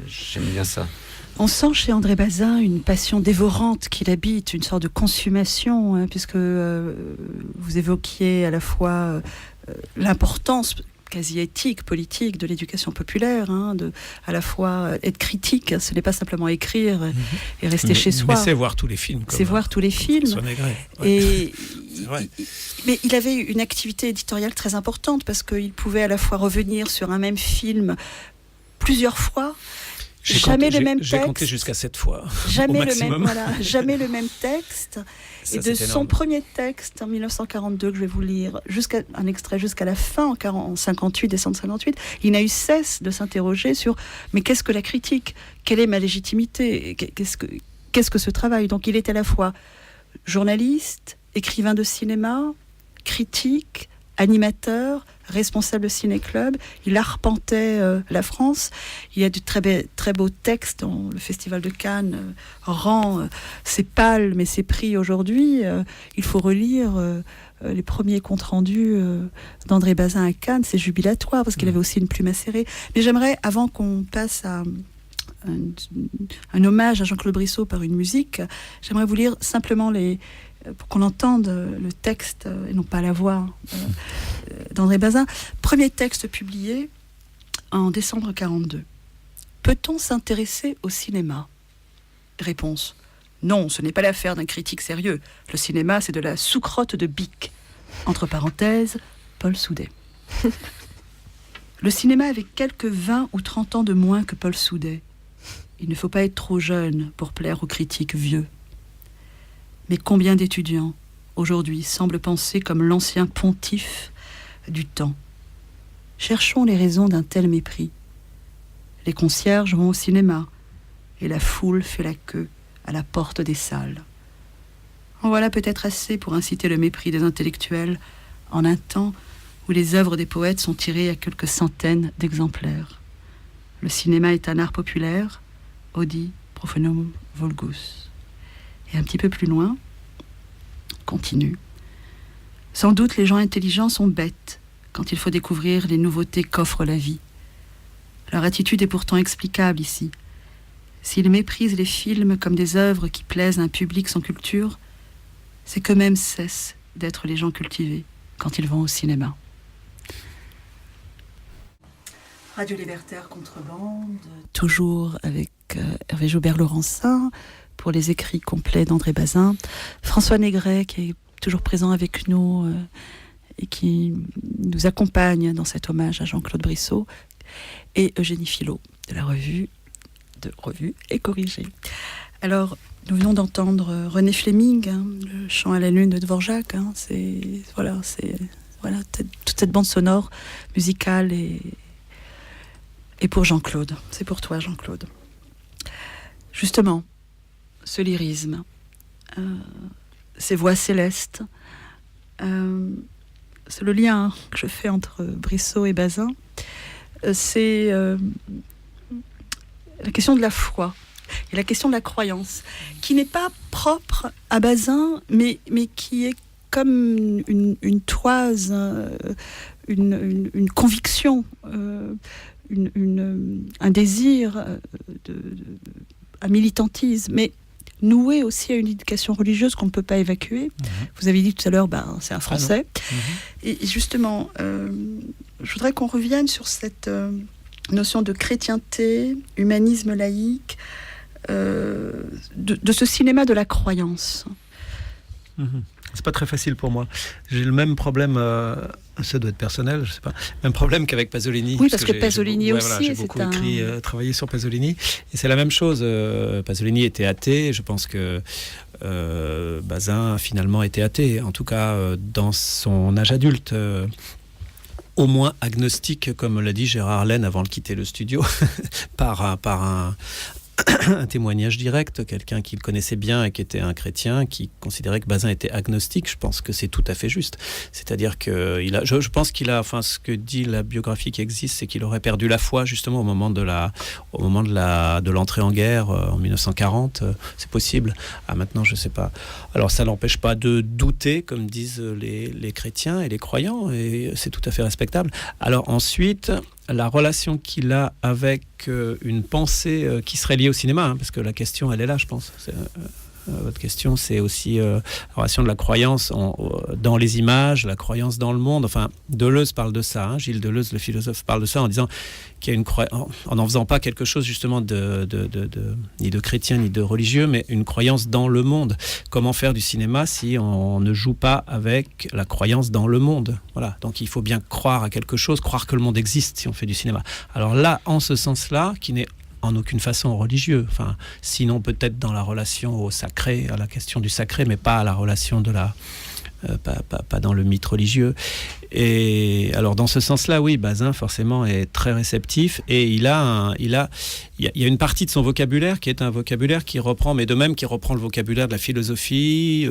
j'aime bien ça. On sent chez André Bazin une passion dévorante qui l'habite, une sorte de consommation, puisque vous évoquiez à la fois l'importance quasi éthique, politique de l'éducation populaire, à la fois être critique, ce n'est pas simplement écrire et rester chez soi. Mais c'est voir tous les films. C'est voir tous les films. Ouais. Mais il avait une activité éditoriale très importante parce qu'il pouvait à la fois revenir sur un même film plusieurs fois. jamais le même J'ai compté texte. jusqu'à 7 fois. Jamais au le même, maximum. voilà, jamais le même texte. Ça, Et de c'est son énorme. premier texte en 1942, que je vais vous lire, un extrait jusqu'à la fin, en 58, décembre 58, il n'a eu cesse de s'interroger sur mais qu'est-ce que la critique ? Quelle est ma légitimité ? Qu'est-ce que ce travail ? Donc il est à la fois journaliste, écrivain de cinéma, critique, animateur, responsable de ciné-club. Il arpentait la France. Il y a de très beaux textes dont le Festival de Cannes rend ses palmes et ses prix aujourd'hui. Il faut relire les premiers comptes rendus d'André Bazin à Cannes. C'est jubilatoire parce qu'il avait aussi une plume acérée. Mais j'aimerais, avant qu'on passe à un hommage à Jean-Claude Brissot par une musique, j'aimerais vous lire simplement pour qu'on entende le texte et non pas la voix d'André Bazin. Premier texte publié en décembre 42. Peut-on s'intéresser au cinéma ? Réponse. Non, ce n'est pas l'affaire d'un critique sérieux. Le cinéma, c'est de la sous-crotte de bique. Entre parenthèses, Paul Soudet. Le cinéma avait quelques 20 ou 30 ans de moins que Paul Soudet. Il ne faut pas être trop jeune pour plaire aux critiques vieux. Mais combien d'étudiants, aujourd'hui, semblent penser comme l'ancien pontife du temps ? Cherchons les raisons d'un tel mépris. Les concierges vont au cinéma, et la foule fait la queue à la porte des salles. En voilà peut-être assez pour inciter le mépris des intellectuels en un temps où les œuvres des poètes sont tirées à quelques centaines d'exemplaires. Le cinéma est un art populaire, audi profanum vulgus. Et un petit peu plus loin, continue. Sans doute les gens intelligents sont bêtes quand il faut découvrir les nouveautés qu'offre la vie. Leur attitude est pourtant explicable ici. S'ils méprisent les films comme des œuvres qui plaisent à un public sans culture, c'est qu'eux-mêmes cessent d'être les gens cultivés quand ils vont au cinéma. Radio Libertaire Contrebande, toujours avec Hervé Joubert-Laurencin pour les écrits complets d'André Bazin, François Négret qui est toujours présent avec nous et qui nous accompagne dans cet hommage à Jean-Claude Brissot, et Eugénie Filot de la revue et corrigée. Alors, nous venons d'entendre René Fleming, le chant à la lune de Dvorak. C'est toute cette bande sonore musicale et pour Jean-Claude. C'est pour toi, Jean-Claude. Justement, ce lyrisme, ces voix célestes, c'est le lien que je fais entre Brissot et Bazin. C'est la question de la foi et la question de la croyance, qui n'est pas propre à Bazin, mais qui est comme une toise, une conviction, un désir, un militantisme, mais noué aussi à une éducation religieuse qu'on ne peut pas évacuer. Vous avez dit tout à l'heure, c'est un Français. Et justement, je voudrais qu'on revienne sur cette notion de chrétienté, humanisme laïque, de ce cinéma de la croyance. C'est pas très facile pour moi. J'ai le même problème, ça doit être personnel, je sais pas, même problème qu'avec Pasolini. Oui, parce que Pasolini aussi, j'ai beaucoup travaillé sur Pasolini, et c'est la même chose. Pasolini était athée, je pense que Bazin finalement était athée, en tout cas dans son âge adulte. Au moins agnostique, comme l'a dit Gérard Laine avant de quitter le studio, par un témoignage direct, quelqu'un qu'il connaissait bien et qui était un chrétien, qui considérait que Bazin était agnostique. Je pense que c'est tout à fait juste. C'est-à-dire que je pense qu'il a, ce que dit la biographie qui existe, c'est qu'il aurait perdu la foi justement au moment de l'entrée en guerre en 1940. C'est possible. Maintenant, je sais pas. Alors, ça n'empêche pas de douter, comme disent les chrétiens et les croyants, et c'est tout à fait respectable. Alors ensuite, la relation qu'il a avec une pensée qui serait liée au cinéma, parce que la question, elle est là, je pense. Votre question, c'est aussi la relation de la croyance dans les images, la croyance dans le monde. Enfin, Deleuze parle de ça, Gilles Deleuze, le philosophe, parle de ça en disant qu'il y a en n'en faisant pas quelque chose justement ni de chrétien ni de religieux, mais une croyance dans le monde. Comment faire du cinéma si on ne joue pas avec la croyance dans le monde ? Voilà. Donc il faut bien croire à quelque chose, croire que le monde existe si on fait du cinéma. Alors là, en ce sens-là, qui n'est en aucune façon religieux. Enfin, sinon peut-être dans la relation au sacré, à la question du sacré, mais pas à la relation de la... pas dans le mythe religieux. Et alors dans ce sens-là, oui, Bazin forcément est très réceptif et il y a une partie de son vocabulaire qui est un vocabulaire qui reprend, mais de même qui reprend le vocabulaire de la philosophie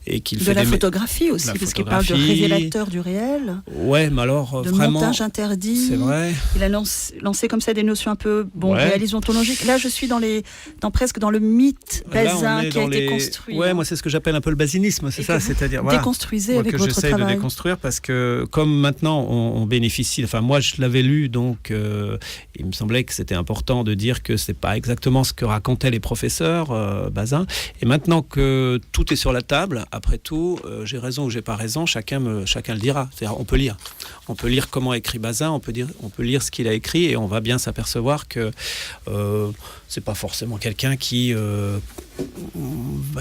et qu'il fait de la photographie aussi, parce qu'il parle de révélateur du réel. Ouais, mais alors de vraiment montage interdit. C'est vrai. Il a lancé comme ça des notions un peu réalisme ontologique. Là, je suis presque dans le mythe Bazin qui a été construit. Ouais, moi c'est ce que j'appelle un peu le basinisme, c'est ça, c'est-à-dire déconstruisez avec votre travail. J'essaie de déconstruire parce que comme maintenant on bénéficie, enfin moi je l'avais lu, donc il me semblait que c'était important de dire que c'est pas exactement ce que racontaient les professeurs Bazin, et maintenant que tout est sur la table, après tout, j'ai raison ou j'ai pas raison, chacun le dira. C'est-à-dire on peut lire comment écrit Bazin, on peut lire ce qu'il a écrit et on va bien s'apercevoir que c'est pas forcément quelqu'un qui va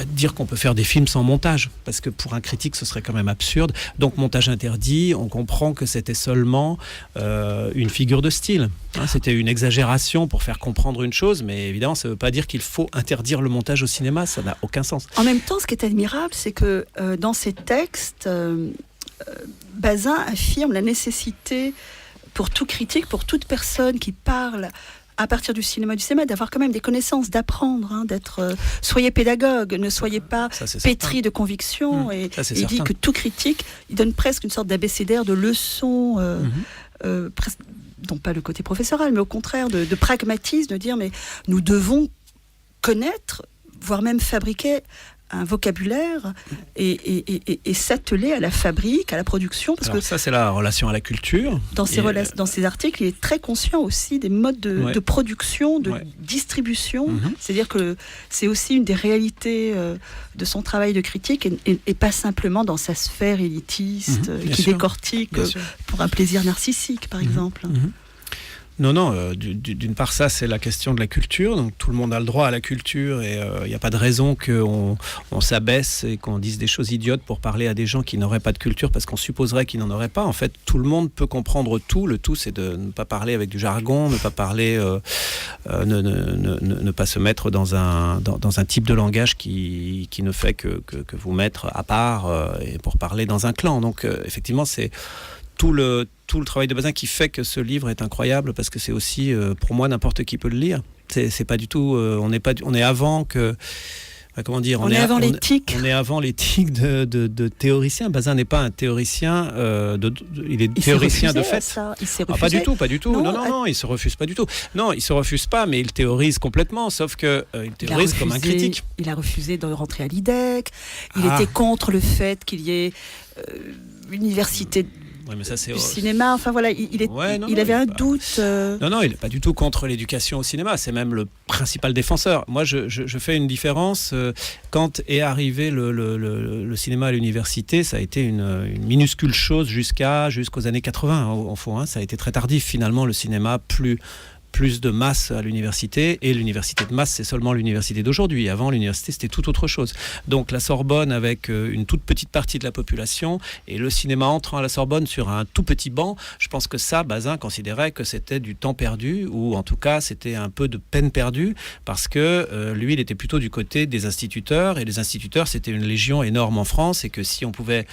dire qu'on peut faire des films sans montage, parce que pour un critique ce serait quand même absurde. Donc montage interdit, on comprend que c'était seulement une figure de style, c'était une exagération pour faire comprendre une chose, mais évidemment ça ne veut pas dire qu'il faut interdire le montage au cinéma, ça n'a aucun sens. En même temps, ce qui est admirable, c'est que dans ses textes, Bazin affirme la nécessité pour tout critique, pour toute personne qui parle à partir du cinéma, d'avoir quand même des connaissances, d'apprendre, d'être... soyez pédagogue, ne soyez pas pétri de convictions. Et il dit que tout critique, il donne presque une sorte d'abécédaire de leçons, non pas le côté professoral, mais au contraire de pragmatisme, de dire mais nous devons connaître, voire même fabriquer un vocabulaire et s'atteler à la fabrique, à la production. Parce que ça, c'est la relation à la culture. Dans ses articles, il est très conscient aussi des modes de production, de distribution. C'est-à-dire que c'est aussi une des réalités de son travail de critique et pas simplement dans sa sphère élitiste qui décortique pour un plaisir narcissique, par exemple. Non, d'une part ça c'est la question de la culture, donc tout le monde a le droit à la culture et il n'y a pas de raison qu'on s'abaisse et qu'on dise des choses idiotes pour parler à des gens qui n'auraient pas de culture parce qu'on supposerait qu'ils n'en auraient pas. En fait, tout le monde peut comprendre tout, le tout c'est de ne pas parler avec du jargon, ne pas parler, ne pas se mettre dans un type de langage qui ne fait que vous mettre à part et pour parler dans un clan. Donc effectivement c'est tout le travail de Bazin qui fait que ce livre est incroyable, parce que c'est aussi, pour moi, n'importe qui peut le lire. C'est pas du tout... on est avant que... Comment dire, on est avant l'éthique. On est avant l'éthique de théoricien. Bazin n'est pas un théoricien, il est théoricien de fait. Il s'est refusé. Pas du tout. Non, il se refuse pas du tout. Non, il se refuse pas, mais il théorise complètement, sauf que il théorise comme un critique. Il a refusé de rentrer à l'IDEC, il était contre le fait qu'il y ait l'université mais ça, c'est du cinéma, enfin voilà, il avait un doute. Non, il n'est pas du tout contre l'éducation au cinéma, c'est même le principal défenseur. Moi, je fais une différence. Quand est arrivé le cinéma à l'université, ça a été une minuscule chose jusqu'aux années 80, au fond. Ça a été très tardif, finalement, le cinéma plus de masse à l'université, et l'université de masse c'est seulement l'université d'aujourd'hui. Avant l'université c'était tout autre chose. Donc la Sorbonne avec une toute petite partie de la population et le cinéma entrant à la Sorbonne sur un tout petit banc, je pense que ça Bazin considérait que c'était du temps perdu, ou en tout cas c'était un peu de peine perdue, parce que lui il était plutôt du côté des instituteurs, et les instituteurs c'était une légion énorme en France, et que si on pouvait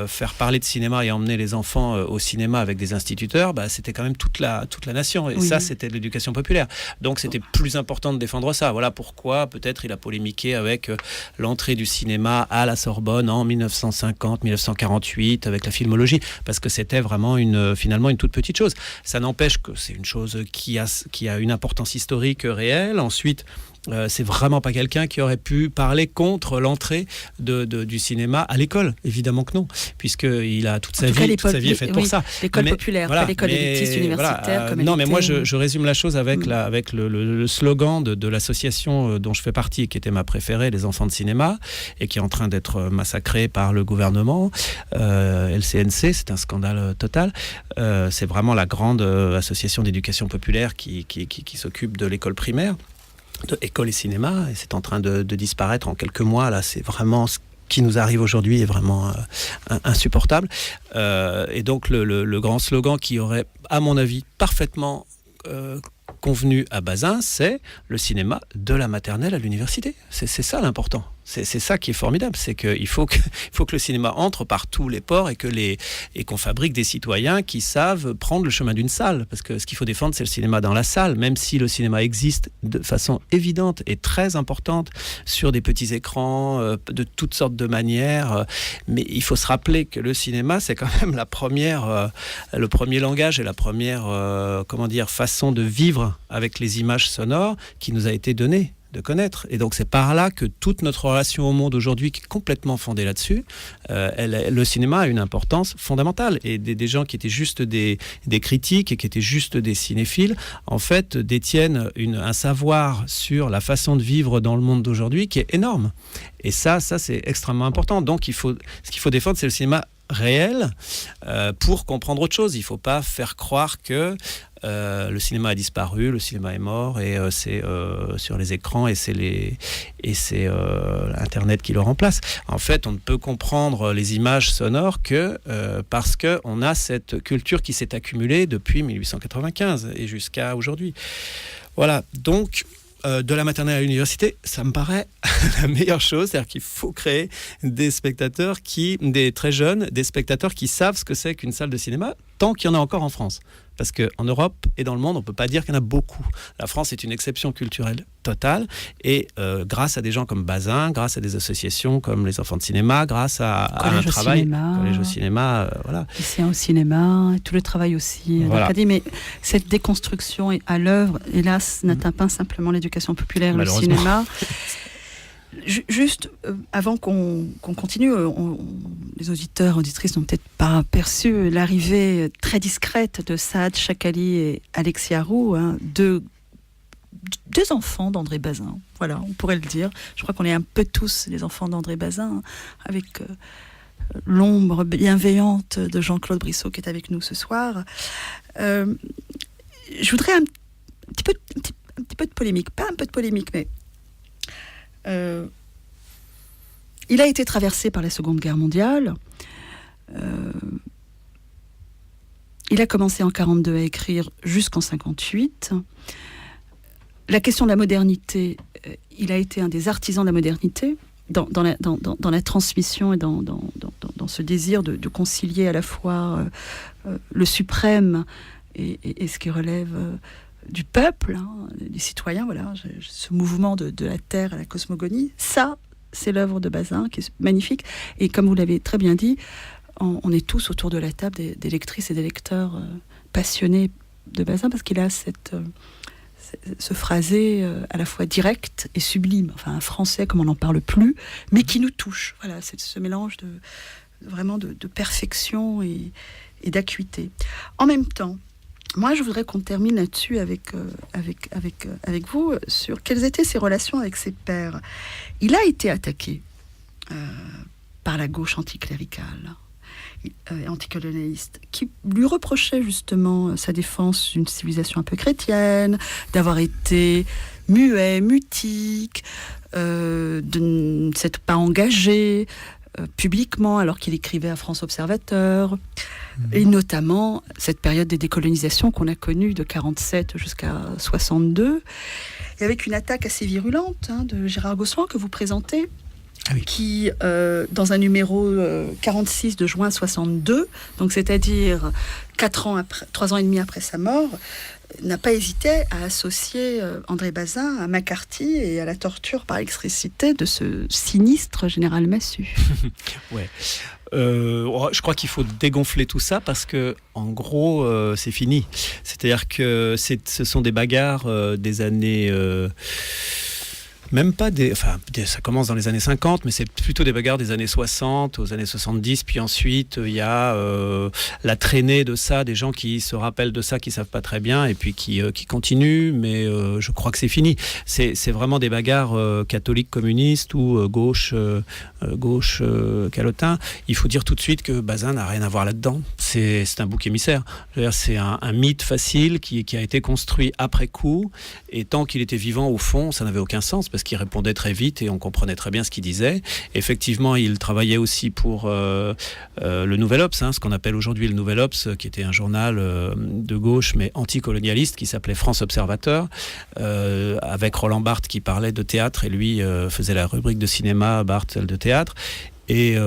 faire parler de cinéma et emmener les enfants au cinéma avec des instituteurs, c'était quand même toute la nation, et ça c'était de l'éducation populaire. Donc c'était plus important de défendre ça. Voilà pourquoi peut-être il a polémiqué avec l'entrée du cinéma à la Sorbonne en 1950-1948 avec la filmologie, parce que c'était vraiment finalement une toute petite chose. Ça n'empêche que c'est une chose qui a une importance historique réelle. Ensuite, c'est vraiment pas quelqu'un qui aurait pu parler contre l'entrée du cinéma à l'école. Évidemment que non, puisqu'il a toute sa vie est faite pour ça. L'école populaire, pas l'école élitiste universitaire. Non, mais moi je résume la chose avec le slogan de l'association dont je fais partie, qui était ma préférée, les enfants de cinéma, et qui est en train d'être massacrée par le gouvernement. LCNC, c'est un scandale total. C'est vraiment la grande association d'éducation populaire qui s'occupe de l'école primaire, de école et cinéma, et c'est en train de disparaître en quelques mois. Là, c'est vraiment ce qui nous arrive aujourd'hui est vraiment insupportable. Et donc le grand slogan qui aurait, à mon avis, parfaitement convenu à Bazin, c'est le cinéma de la maternelle à l'université. C'est ça l'important. C'est ça qui est formidable, c'est qu'il faut que le cinéma entre par tous les pores et qu'on fabrique des citoyens qui savent prendre le chemin d'une salle. Parce que ce qu'il faut défendre, c'est le cinéma dans la salle, même si le cinéma existe de façon évidente et très importante sur des petits écrans, de toutes sortes de manières. Mais il faut se rappeler que le cinéma, c'est quand même le premier langage et la première façon de vivre avec les images sonores qui nous a été donnée de connaître. Et donc c'est par là que toute notre relation au monde aujourd'hui, qui est complètement fondée là-dessus, le cinéma a une importance fondamentale. Et des gens qui étaient juste des critiques et qui étaient juste des cinéphiles, en fait, détiennent un savoir sur la façon de vivre dans le monde d'aujourd'hui qui est énorme. Et ça c'est extrêmement important. Donc ce qu'il faut défendre, c'est le cinéma réel pour comprendre autre chose. Il ne faut pas faire croire que le cinéma a disparu, le cinéma est mort et c'est sur les écrans et c'est Internet qui le remplace. En fait, on ne peut comprendre les images sonores que parce qu'on a cette culture qui s'est accumulée depuis 1895 et jusqu'à aujourd'hui. Voilà, donc de la maternelle à l'université, ça me paraît la meilleure chose, c'est-à-dire qu'il faut créer des spectateurs des très jeunes, des spectateurs qui savent ce que c'est qu'une salle de cinéma, tant qu'il y en a encore en France. Parce qu'en Europe et dans le monde, on ne peut pas dire qu'il y en a beaucoup. La France est une exception culturelle totale et grâce à des gens comme Bazin, grâce à des associations comme les Enfants de Cinéma, grâce à un travail, Collège au cinéma, voilà. Lycéens au cinéma, tout le travail aussi d'Arcadie. Mais cette déconstruction est à l'œuvre, hélas, n'atteint pas simplement l'éducation populaire, le cinéma. Juste avant qu'on continue, les auditeurs, auditrices n'ont peut-être pas perçu l'arrivée très discrète de Saad Chakali et Alexia Roux, deux enfants d'André Bazin. Voilà, on pourrait le dire. Je crois qu'on est un peu tous les enfants d'André Bazin, avec l'ombre bienveillante de Jean-Claude Brissot qui est avec nous ce soir. Je voudrais un petit peu de polémique, pas un peu de polémique, mais il a été traversé par la Seconde Guerre mondiale. Il a commencé en 1942 à écrire jusqu'en 1958. La question de la modernité, il a été un des artisans de la modernité dans la transmission et dans ce désir de concilier à la fois le suprême et ce qui relève du peuple, des citoyens, voilà, ce mouvement de la terre à la cosmogonie, ça, c'est l'œuvre de Bazin, qui est magnifique. Et comme vous l'avez très bien dit, on est tous autour de la table des lectrices et des lecteurs passionnés de Bazin, parce qu'il a ce phrasé à la fois direct et sublime, enfin un français comme on n'en parle plus, mais qui nous touche. Voilà, c'est ce mélange de perfection et d'acuité. En même temps, moi, je voudrais qu'on termine là-dessus avec vous sur quelles étaient ses relations avec ses pairs. Il a été attaqué par la gauche anticléricale et anticolonialiste, qui lui reprochait justement sa défense d'une civilisation un peu chrétienne, d'avoir été muet, mutique, de ne s'être pas engagé publiquement alors qu'il écrivait à France Observateur, et notamment cette période des décolonisations qu'on a connue de 47 jusqu'à 62, et avec une attaque assez virulente de Gérard Gosselin que vous présentez, qui, dans un numéro 46 de juin 62, donc c'est-à-dire 3 ans et demi après sa mort, n'a pas hésité à associer André Bazin à McCarthy et à la torture par électricité de ce sinistre général Massu. Ouais. Je crois qu'il faut dégonfler tout ça parce que, en gros, c'est fini. C'est-à-dire que ce sont des bagarres des années... Même pas ça commence dans les années 50, mais c'est plutôt des bagarres des années 60, aux années 70, puis ensuite il y a la traînée de ça, des gens qui se rappellent de ça, qui savent pas très bien, et puis qui continuent, mais je crois que c'est fini. C'est vraiment des bagarres catholiques communistes ou gauche calotin. Il faut dire tout de suite que Bazin n'a rien à voir là-dedans. C'est un bouc émissaire. C'est un mythe facile qui a été construit après coup, et tant qu'il était vivant, au fond, ça n'avait aucun sens, parce parce qu'il répondait très vite et on comprenait très bien ce qu'il disait. Effectivement, il travaillait aussi pour le Nouvel Obs, ce qu'on appelle aujourd'hui le Nouvel Obs, qui était un journal de gauche mais anticolonialiste qui s'appelait France Observateur, avec Roland Barthes qui parlait de théâtre et lui faisait la rubrique de cinéma, Barthes celle de théâtre. Et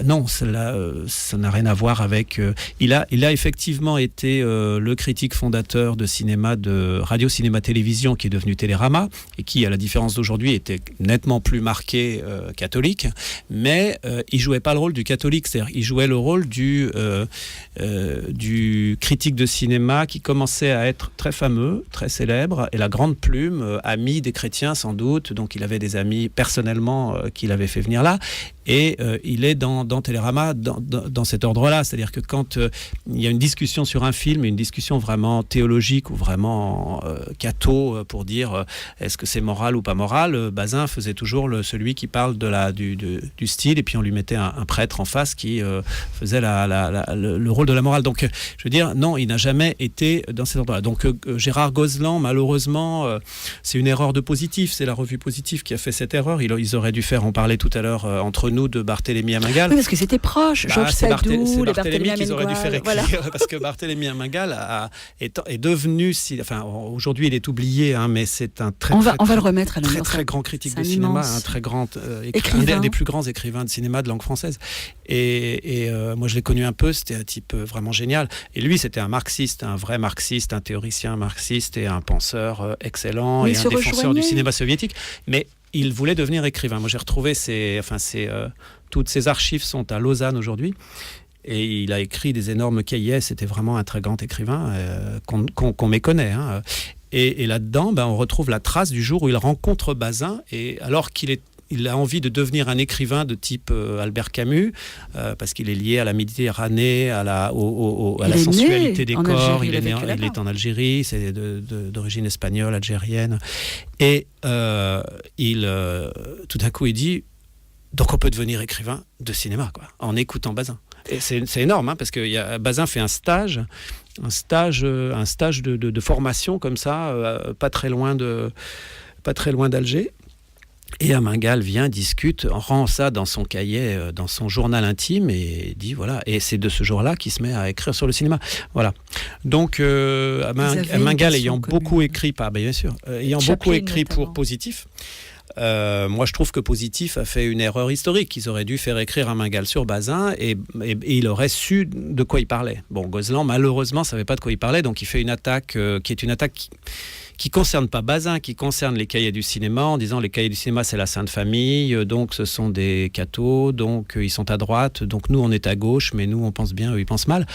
non, ça n'a rien à voir avec... Il a effectivement été le critique fondateur de cinéma, de radio-cinéma-télévision, qui est devenu Télérama, et qui, à la différence d'aujourd'hui, était nettement plus marqué catholique. Mais il jouait pas le rôle du catholique, c'est-à-dire il jouait le rôle du critique de cinéma qui commençait à être très fameux, très célèbre, et la grande plume, ami des chrétiens sans doute, donc il avait des amis personnellement qu'il avait fait venir là. Et il est dans Télérama dans cet ordre-là. C'est-à-dire que quand il y a une discussion sur un film, une discussion vraiment théologique ou vraiment catho pour dire est-ce que c'est moral ou pas moral, Bazin faisait toujours celui qui parle du style, et puis on lui mettait un prêtre en face qui faisait le rôle de la morale. Donc, je veux dire, non, il n'a jamais été dans cet ordre-là. Donc, Gérard Gozlan, malheureusement, c'est une erreur de Positif. C'est la revue Positif qui a fait cette erreur. Ils auraient dû faire, on parlait tout à l'heure entre nous, de Barthélemy Amingal. Oui, parce que c'était proche. Georges Sardou, les Barthélemy qu'ils auraient dû faire écrire, voilà. Parce que Barthélemy Amingal est devenu, aujourd'hui il est oublié, mais c'est un très le remettre à très grand critique de cinéma, un très grand un des plus grands écrivains de cinéma de langue française. Et moi je l'ai connu un peu, c'était un type vraiment génial. Et lui c'était un marxiste, un vrai marxiste, un théoricien marxiste et un penseur excellent et un défenseur du cinéma soviétique. Mais il voulait devenir écrivain. Moi, j'ai retrouvé toutes ses archives sont à Lausanne aujourd'hui. Et il a écrit des énormes cahiers. C'était vraiment un très grand écrivain qu'on méconnaît. Et là-dedans, on retrouve la trace du jour où il rencontre Bazin. Et alors il a envie de devenir un écrivain de type Albert Camus, parce qu'il est lié à la Méditerranée, à la sensualité des corps. Il est en Algérie, c'est d'origine espagnole, algérienne. Et tout d'un coup, il dit, donc on peut devenir écrivain de cinéma, quoi, en écoutant Bazin. Et c'est énorme, parce que Bazin fait un stage de formation comme ça, pas très loin d'Alger. Et Amingal vient, discute, rend ça dans son cahier, dans son journal intime, et dit voilà. Et c'est de ce jour-là qu'il se met à écrire sur le cinéma. Voilà. Donc Amingal ayant beaucoup écrit, bien sûr, beaucoup écrit pour Positif. Moi, je trouve que Positif a fait une erreur historique. Ils auraient dû faire écrire Amingal sur Bazin et il aurait su de quoi il parlait. Bon, Gozlan, malheureusement, ne savait pas de quoi il parlait, donc il fait une attaque qui est une attaque qui concerne pas Bazin, qui concerne les cahiers du cinéma, en disant les cahiers du cinéma c'est la Sainte Famille, donc ce sont des cathos, donc ils sont à droite, donc nous on est à gauche, mais nous on pense bien, eux ils pensent mal.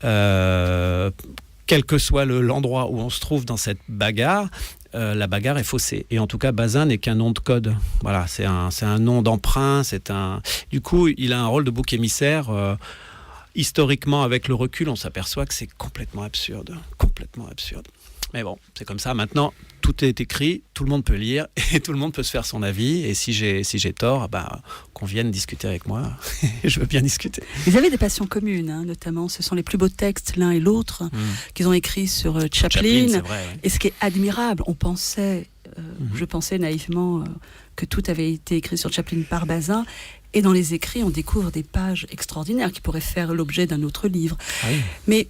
Quel que soit l'endroit où on se trouve dans cette bagarre, la bagarre est faussée. Et en tout cas, Bazin n'est qu'un nom de code. Voilà, c'est un nom d'emprunt. Du coup, il a un rôle de bouc émissaire. Historiquement, avec le recul, on s'aperçoit que c'est complètement absurde. Complètement absurde. Mais bon, c'est comme ça. Maintenant, tout est écrit, tout le monde peut lire et tout le monde peut se faire son avis. Et si j'ai tort, qu'on vienne discuter avec moi. Je veux bien discuter. Vous avez des passions communes, notamment. Ce sont les plus beaux textes, l'un et l'autre, qu'ils ont écrits sur Chaplin. C'est vrai, ouais. Et ce qui est admirable, je pensais naïvement que tout avait été écrit sur Chaplin par Bazin. Et dans les écrits, on découvre des pages extraordinaires qui pourraient faire l'objet d'un autre livre. Ah oui. Mais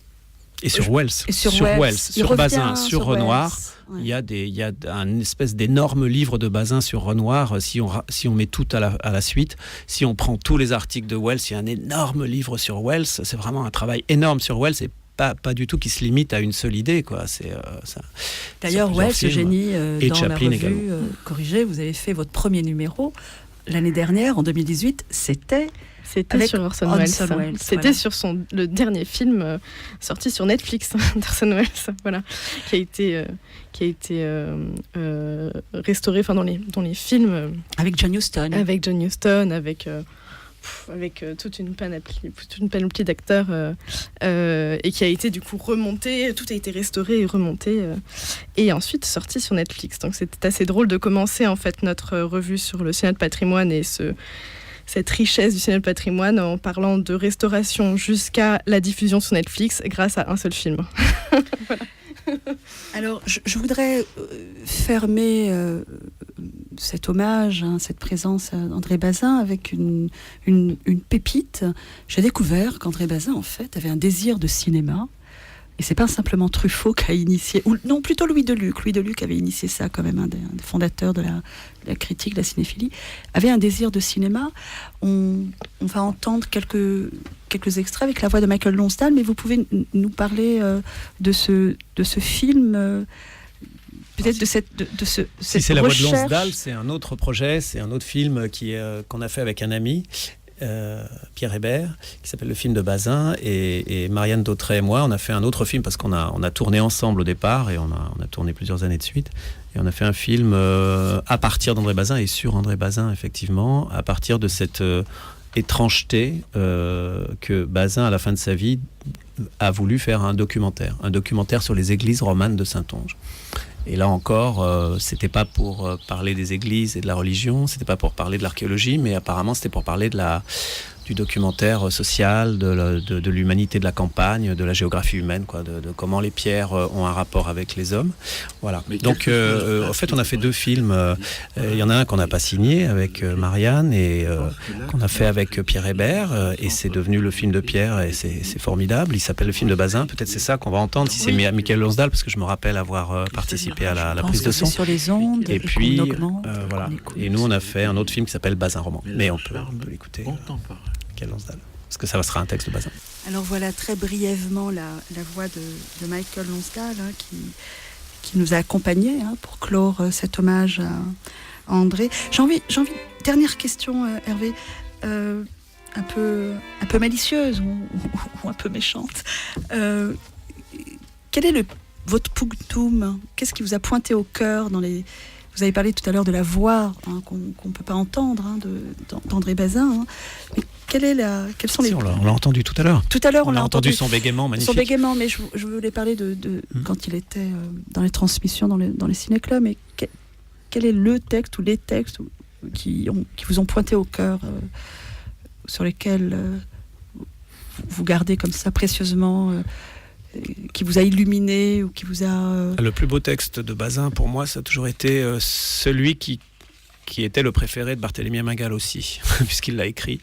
et sur Wells, sur Bazin, sur Renoir, ouais. Il y a un espèce d'énorme livre de Bazin sur Renoir. Si on met tout à la suite, si on prend tous les articles de Wells, il y a un énorme livre sur Wells. C'est vraiment un travail énorme sur Wells et pas du tout qui se limite à une seule idée, quoi. D'ailleurs, Wells, ce génie, dans Chaplin la revue Corrigée, vous avez fait votre premier numéro l'année dernière, en 2018. C'était sur Orson Welles. C'était sur le dernier film sorti sur Netflix d'Orson Welles, voilà, qui a été restauré, dans les films avec John Huston, avec toute une panoplie d'acteurs et qui a été du coup remonté, tout a été restauré et remonté et ensuite sorti sur Netflix. Donc c'était assez drôle de commencer en fait notre revue sur le cinéma de patrimoine et cette richesse du cinéma de patrimoine en parlant de restauration jusqu'à la diffusion sur Netflix grâce à un seul film. Voilà. Alors, je voudrais fermer cet hommage, cette présence d'André Bazin avec une pépite. J'ai découvert qu'André Bazin, en fait, avait un désir de cinéma. Et c'est pas simplement Truffaut qui a initié, ou non, plutôt Louis Deluc. Louis Deluc avait initié ça, quand même, un des fondateurs de la critique, de la cinéphilie, avait un désir de cinéma. On va entendre quelques extraits avec la voix de Michael Lonsdale, mais vous pouvez nous parler de ce film. Peut-être de cette si c'est la voix de recherche. Lonsdale, c'est un autre projet, c'est un autre film qu'on a fait avec un ami, Pierre Hébert, qui s'appelle le film de Bazin, et Marianne Dautrey et moi, on a fait un autre film parce qu'on a tourné ensemble au départ et on a tourné plusieurs années de suite. Et on a fait un film à partir d'André Bazin et sur André Bazin, effectivement, à partir de cette étrangeté que Bazin, à la fin de sa vie, a voulu faire un documentaire sur les églises romanes de Saintonge. Et là encore, c'était pas pour parler des églises et de la religion, c'était pas pour parler de l'archéologie, mais apparemment c'était pour parler du documentaire social, de l'humanité de la campagne, de la géographie humaine, quoi, de comment les pierres ont un rapport avec les hommes. Voilà. Donc, en fait, on a fait 2 films. Il y en a un qu'on n'a pas signé avec Marianne et qu'on a fait avec Pierre Hébert, et c'est devenu le film de Pierre, et c'est formidable. Il s'appelle le film de Bazin. Peut-être c'est ça qu'on va entendre si c'est Michael Lonsdale, parce que je me rappelle avoir participé à la prise de son. Sur les ondes. Et puis, augmente, voilà. Et nous, on a fait un autre film qui s'appelle Bazin Roman. Mais on peut l'écouter. Michael Lonsdale, parce que ça sera un texte de Bazin. Alors voilà très brièvement la voix de Michael Lonsdale, qui nous a accompagnés pour clore cet hommage à André. J'ai envie, dernière question, Hervé, un peu malicieuse ou un peu méchante. Quel est votre punctum? Qu'est-ce qui vous a pointé au cœur Vous avez parlé tout à l'heure de la voix qu'on ne peut pas entendre d'André Bazin. Mais quels sont les... On l'a entendu tout à l'heure. Tout à l'heure, on a entendu son bégaiement magnifique. Son bégaiement, mais je voulais parler de quand il était dans les transmissions, dans les ciné-clubs. Mais quel est le texte ou les textes qui vous ont pointé au cœur, sur lesquels vous gardez comme ça précieusement, qui vous a illuminé ou qui vous a... Le plus beau texte de Bazin, pour moi, ça a toujours été celui qui était le préféré de Barthélemy Mingal aussi, puisqu'il l'a écrit.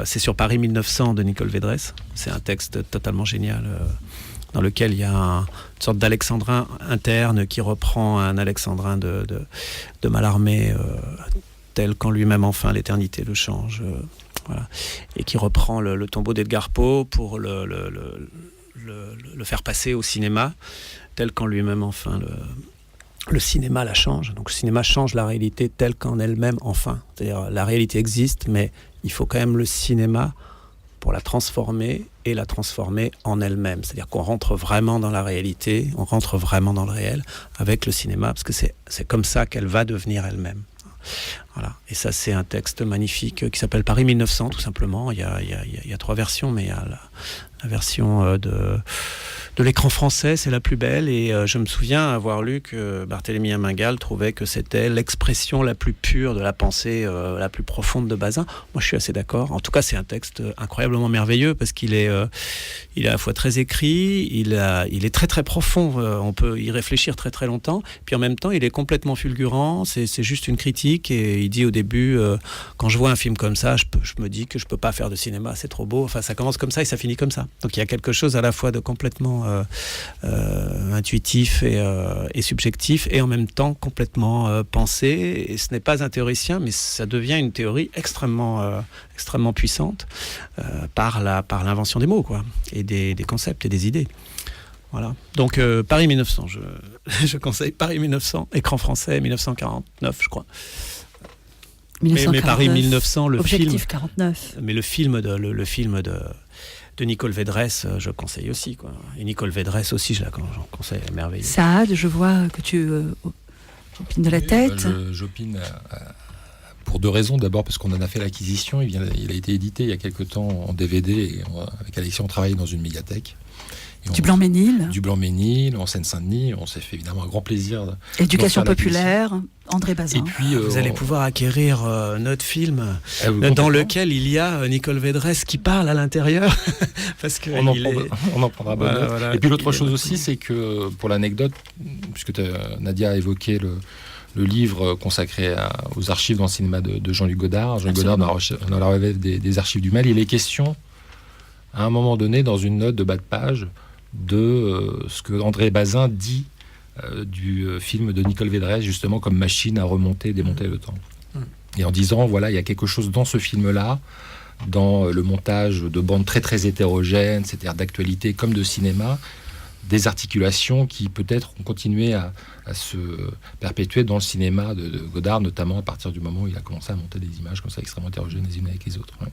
C'est sur Paris 1900 de Nicole Védresse. C'est un texte totalement génial, dans lequel il y a une sorte d'alexandrin interne qui reprend un alexandrin de Mallarmé, tel qu'en lui-même enfin l'éternité le change. Voilà. Et qui reprend le tombeau d'Edgar Poe pour le faire passer au cinéma, tel qu'en lui-même enfin le cinéma la change. Donc le cinéma change la réalité telle qu'en elle-même enfin. C'est-à-dire la réalité existe, mais il faut quand même le cinéma pour la transformer et la transformer en elle-même. C'est-à-dire qu'on rentre vraiment dans la réalité, on rentre vraiment dans le réel avec le cinéma, parce que c'est comme ça qu'elle va devenir elle-même. Voilà. Et ça, c'est un texte magnifique qui s'appelle Paris 1900, tout simplement. Il y a 3 versions, mais il y a la version de l'écran français, c'est la plus belle. Et je me souviens avoir lu que Barthélemy Mingal trouvait que c'était l'expression la plus pure de la pensée la plus profonde de Bazin. Moi, je suis assez d'accord. En tout cas, c'est un texte incroyablement merveilleux parce qu'il est à la fois très écrit, il est très très profond. On peut y réfléchir très très longtemps. Puis en même temps, il est complètement fulgurant. C'est juste une critique. Et il dit au début, quand je vois un film comme ça, je me dis que je peux pas faire de cinéma. C'est trop beau. Enfin, ça commence comme ça et ça finit comme ça. Donc il y a quelque chose à la fois de complètement intuitif et subjectif, et en même temps complètement pensé. Et ce n'est pas un théoricien, mais ça devient une théorie extrêmement puissante par l'invention des mots, quoi, et des concepts et des idées. Voilà. Donc Paris 1900, je conseille Paris 1900, écran français 1949, je crois. 1949, mais Paris 1900, le Objectif film. 49. Mais le film de Nicole Védresse, je conseille aussi, quoi. Et Nicole Védresse aussi, j'en conseille, merveilleux. Saad, je vois que tu opines de la tête. J'opine pour 2 raisons. D'abord parce qu'on en a fait l'acquisition. Il a été édité il y a quelques temps en DVD. Et avec Alexis, on travaille dans une médiathèque. Du Blanc-Ménil. Du Blanc-Ménil, en Seine-Saint-Denis. On s'est fait évidemment un grand plaisir. Éducation populaire, André Bazin. Et puis, vous allez pouvoir acquérir notre film dans lequel il y a Nicole Védresse qui parle à l'intérieur. Parce que on en prendra bonne note. Et puis l'autre chose aussi, c'est que pour l'anecdote, puisque Nadia a évoqué le livre consacré aux archives dans le cinéma de Jean-Luc Godard. Jean-Luc Godard, dans la revue des archives du mal, il est question, à un moment donné, dans une note de bas de page, de ce que André Bazin dit du film de Nicole Védrez, justement comme machine à remonter, démonter le temps. Et en disant, voilà, il y a quelque chose dans ce film-là, dans le montage de bandes très très hétérogènes, c'est-à-dire d'actualité comme de cinéma, des articulations qui peut-être ont continué à se perpétuer dans le cinéma de Godard, notamment à partir du moment où il a commencé à monter des images comme ça extrêmement hétérogènes les unes avec les autres. Ouais.